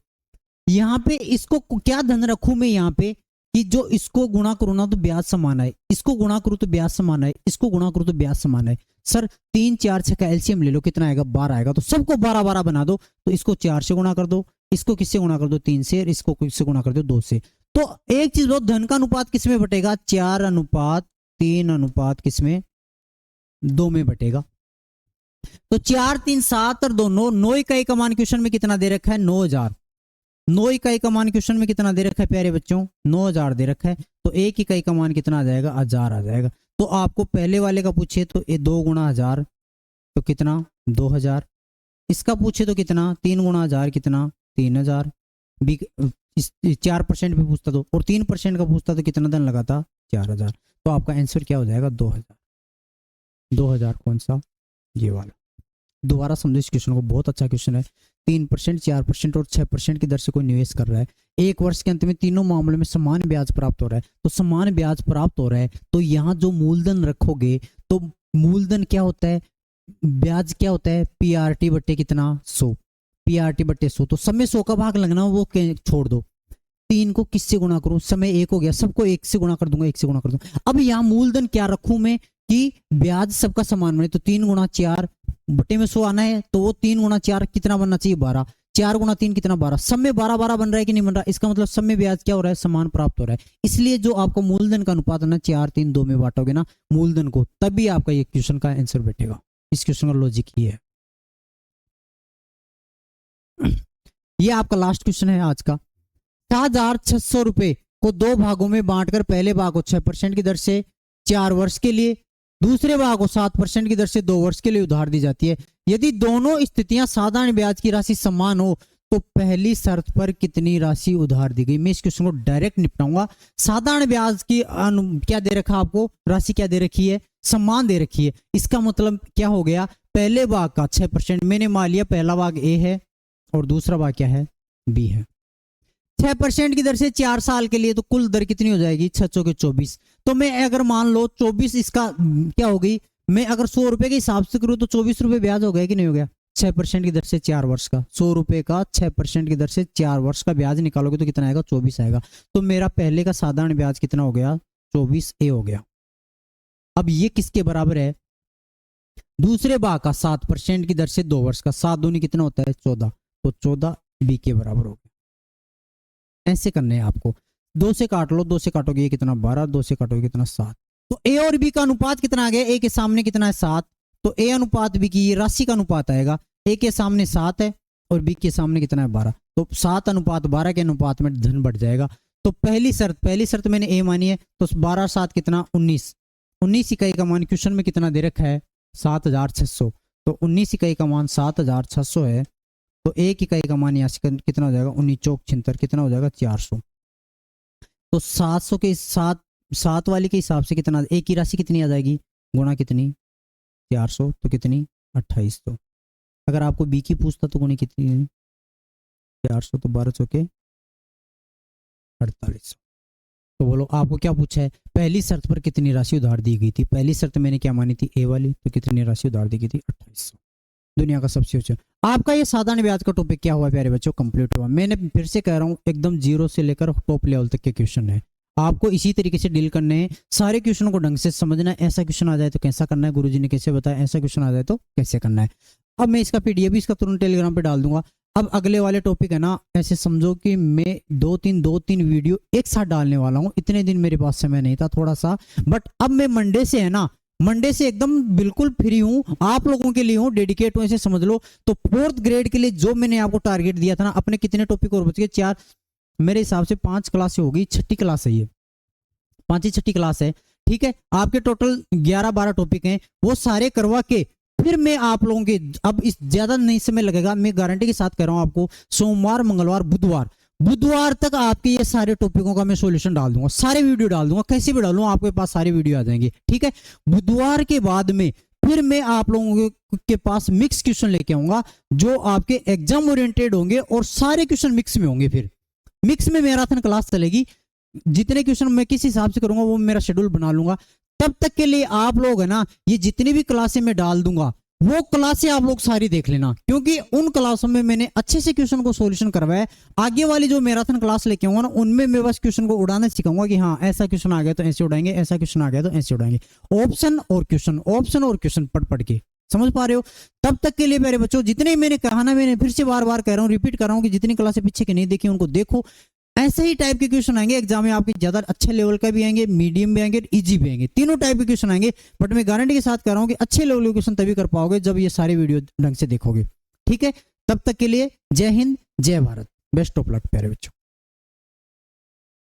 यहाँ पे इसको क्या धन रखूं मैं यहाँ पे कि जो इसको गुणा करूं ना तो ब्याज समान है, इसको गुणा करूं तो ब्याज समान है, इसको गुणा करूं तो ब्याज समान है। सर 3 4 6 का एलसीएम ले लो, कितना आएगा 12 आएगा। तो सबको 12 12 बना दो, तो इसको 4 से गुणा कर दो, इसको किससे गुणा कर दो 3 से, और इसको किससे गुणा कर दो 2 से। तो एक चीज बहुत, धन का अनुपात किसमें बटेगा 4:3 किसमें 2 में बटेगा। तो 4 3 7 और 2 9, 9 इकाई का मान क्वेश्चन में कितना दे रखा है 9,000, 9 इकाई का मान क्वेश्चन में कितना दे रखा है प्यारे बच्चों 9,000 दे रखा है। तो 1 इकाई का मान कितना आ जाएगा 1,000 आ जाएगा। तो आपको पहले वाले का पूछे तो ये 2 गुणा 1,000 तो कितना 2,000, इसका पूछे तो कितना 3 गुणा 1,000 कितना 3,000। 4% पे पूछता तो, और 3% का पूछता तो कितना धन लगाता 4,000। तो आपका आंसर क्या हो जाएगा 2,000। 2,000 कौन सा ये वाला। दोबारा समझो इस क्वेश्चन को, बहुत अच्छा क्वेश्चन है। 3%, 4% और 6% की दर से कोई निवेश कर रहा है। एक वर्ष के अंत में तीनों मामलों में समान ब्याज प्राप्त हो रहा है। तो समान ब्याज प्राप्त हो रहा है तो यहाँ जो मूलधन रखोगे, तो मूलधन क्या होता है, ब्याज क्या होता है, पीआरटी बट्टे कितना, 100, पीआरटी बट्टे 100। तो समय 100 का भाग लगना वो छोड़ दो, 3 को किससे गुणा करूं, समय 1 हो गया, सबको 1 से गुणा कर दूंगा, 1 से गुणा कर दूंगा। अब यहाँ मूलधन क्या रखूं मैं कि ब्याज सबका समान बने, तो 3 गुणा 4 बटे में 100 आना है, तो वो 3 गुणा 4 कितना बनना चाहिए, 12, 4 गुणा 3 कितना, 12, सब में 12 12 बन रहा है कि नहीं बन रहा, इसका मतलब सब में ब्याज क्या हो रहा है, समान प्राप्त हो रहा है। इसलिए जो आपको मूलधन का अनुपात है ना, 4 3 2 में बांटोगे ना मूलधन को, तभी आपका ये क्वेश्चन का आंसर बैठेगा। इस क्वेश्चन का लॉजिक ये है। ये आपका लास्ट क्वेश्चन है आज का। 7,600 रुपए को 2 भागों में बांटकर पहले भाग को 6% की दर से 4 वर्ष के लिए, दूसरे भाग को 7% की दर से 2 वर्ष के लिए उधार दी जाती है। यदि दोनों स्थितियां साधारण ब्याज की राशि समान हो तो पहली शर्त पर कितनी राशि उधार दी गई। मैं इस क्वेश्चन को डायरेक्ट निपटाऊंगा। साधारण ब्याज की क्या दे रखा आपको, राशि क्या दे रखी है, समान दे रखी है। इसका मतलब क्या हो गया, पहले भाग का 6%, मैंने मान लिया पहला भाग ए है और दूसरा भाग क्या है, बी है। 6% की दर से 4 साल के लिए, तो कुल दर कितनी हो जाएगी, 6 चौके 24। तो मैं अगर मान लो 24, इसका क्या हो गई, मैं अगर 100 रुपए के हिसाब से करूं तो 24 रुपए ब्याज हो गया कि नहीं हो गया। 6% की दर से 4 वर्ष का, 100 रुपए का 6% की दर से 4 वर्ष का ब्याज निकालोगे तो कितना आएगा, 24 आएगा। तो मेरा पहले का साधारण ब्याज कितना हो गया, 24A हो गया। अब ये किसके बराबर है, दूसरे भाग का 7% की दर से 2 वर्ष का, 7 दूनी कितना होता है, 14, तो 14B के बराबर हो गया। ऐसे करने हैं आपको, 2 से काट लो, 2 से काटोगे ये कितना, 12, 2 से काटोगे कितना, 7। तो ए और बी का अनुपात कितना आ गया, ए के सामने कितना है, 7, तो ए अनुपात बी की, ये राशि का अनुपात आएगा। ए के सामने 7 है और बी के सामने कितना है, 12, तो 7 अनुपात 12 के अनुपात में धन बढ़ जाएगा। तो पहली शर्त मैंने ए मानी है, तो 12 7 कितना, 19, 19 इकाई का मान क्वेश्चन में कितना दे रखा है, 7,600, तो 19 इकाई का मान 7,600 है। तो एक इकाई का मान यहाँ से कितना हो जाएगा, 19 चौक 76 कितना हो जाएगा, 400। तो 700 के 7 वाले के हिसाब से कितना, एक की राशि कितनी आ जाएगी, गुणा कितनी, 400, तो कितनी, 2800। अगर आपको बी की पूछता तो गुणी कितनी है, 400, तो 12 चौके 4800। तो बोलो आपको क्या पूछा है, पहली शर्त पर कितनी राशि उधार दी गई थी। पहली शर्त मैंने क्या मानी थी, ए वाली, तो कितनी राशि उधार दी गई थी, 2800। दुनिया का सबसे ऊंचा। आपका ये साधारण ब्याज का टॉपिक क्या हुआ प्यारे बच्चों, कंप्लीट हुआ। मैंने फिर से कह रहा हूँ एकदम 0 से लेकर टॉप लेवल तक के क्वेश्चन है, आपको इसी तरीके से डील करने हैं। सारे क्वेश्चनों को ढंग से समझना है, ऐसा क्वेश्चन आ जाए तो कैसा करना है, गुरुजी ने कैसे बताया, ऐसा क्वेश्चन आ जाए तो कैसे करना है। अब मैं इसका पीडीएफ भी इसका तुरंत टेलीग्राम पे डाल दूंगा। अब अगले वाले टॉपिक है ना, ऐसे समझो कि मैं 2-3 वीडियो एक साथ डालने वाला हूँ। इतने दिन मेरे पास समय नहीं था थोड़ा सा, बट अब मैं मंडे से है ना, मंडे से एकदम बिल्कुल फ्री हूं, आप लोगों के लिए हूं, डेडिकेट हूं, ऐसे समझ लो। तो 4th ग्रेड के लिए जो मैंने आपको टारगेट दिया था ना, अपने कितने टॉपिक और बच गए, 4, मेरे हिसाब से 5 क्लास होगी, 6ठी क्लास है ये, 5वीं 6ठी क्लास है, ठीक है। आपके टोटल 11-12 टॉपिक हैं, वो सारे करवा के फिर मैं आप लोगों के, अब इस ज्यादा नहीं समय लगेगा, मैं गारंटी के साथ कह रहा हूं आपको, सोमवार मंगलवार बुधवार तक आपके ये सारे टॉपिकों का मैं सॉल्यूशन डाल दूंगा, सारे वीडियो डाल दूंगा, कैसे भी डालूंगा आपके पास सारी वीडियो आ जाएंगी, ठीक है। बुधवार के बाद में फिर मैं आप लोगों के पास मिक्स क्वेश्चन लेके आऊंगा, जो आपके एग्जाम ओरिएंटेड होंगे और सारे क्वेश्चन मिक्स में होंगे। फिर मिक्स में मैराथन क्लास चलेगी, जितने क्वेश्चन मैं किस हिसाब से करूंगा वो मेरा शेड्यूल बना लूंगा। तब तक के लिए आप लोग है ना, ये जितनी भी क्लासें मैं डाल दूंगा वो क्लासें आप लोग सारी देख लेना, क्योंकि उन क्लासों में मैंने अच्छे से क्वेश्चन को सॉल्यूशन करवाया। आगे वाली जो मैराथन क्लास लेके आऊंगा ना, उनमें मैं बस क्वेश्चन को उड़ाना सिखाऊंगा कि हाँ ऐसा क्वेश्चन आ गया तो ऐसे उड़ाएंगे, ऐसा क्वेश्चन आ गया तो ऐसे उड़ाएंगे। ऑप्शन और क्वेश्चन पढ़ के समझ पा रहे हो। तब तक के लिए मेरे बच्चों, जितने मैंने कहा ना, मैंने फिर से बार बार कह रहा हूँ, रिपीट कर रहा हूँ कि जितनी क्लासें पीछे की नहीं देखी उनको देखो। ऐसे ही टाइप के क्वेश्चन आएंगे एग्जाम में, आपके ज्यादा अच्छे लेवल का भी आएंगे, मीडियम भी आएंगे, इजी भी आएंगे, तीनों टाइप के क्वेश्चन आएंगे। बट मैं गारंटी के साथ कह रहा हूं कि अच्छे लेवल के क्वेश्चन तभी कर पाओगे जब ये सारे वीडियो ढंग से देखोगे, ठीक है। तब तक के लिए जय हिंद, जय भारत, बेस्ट ऑफ लक प्यारे बच्चों।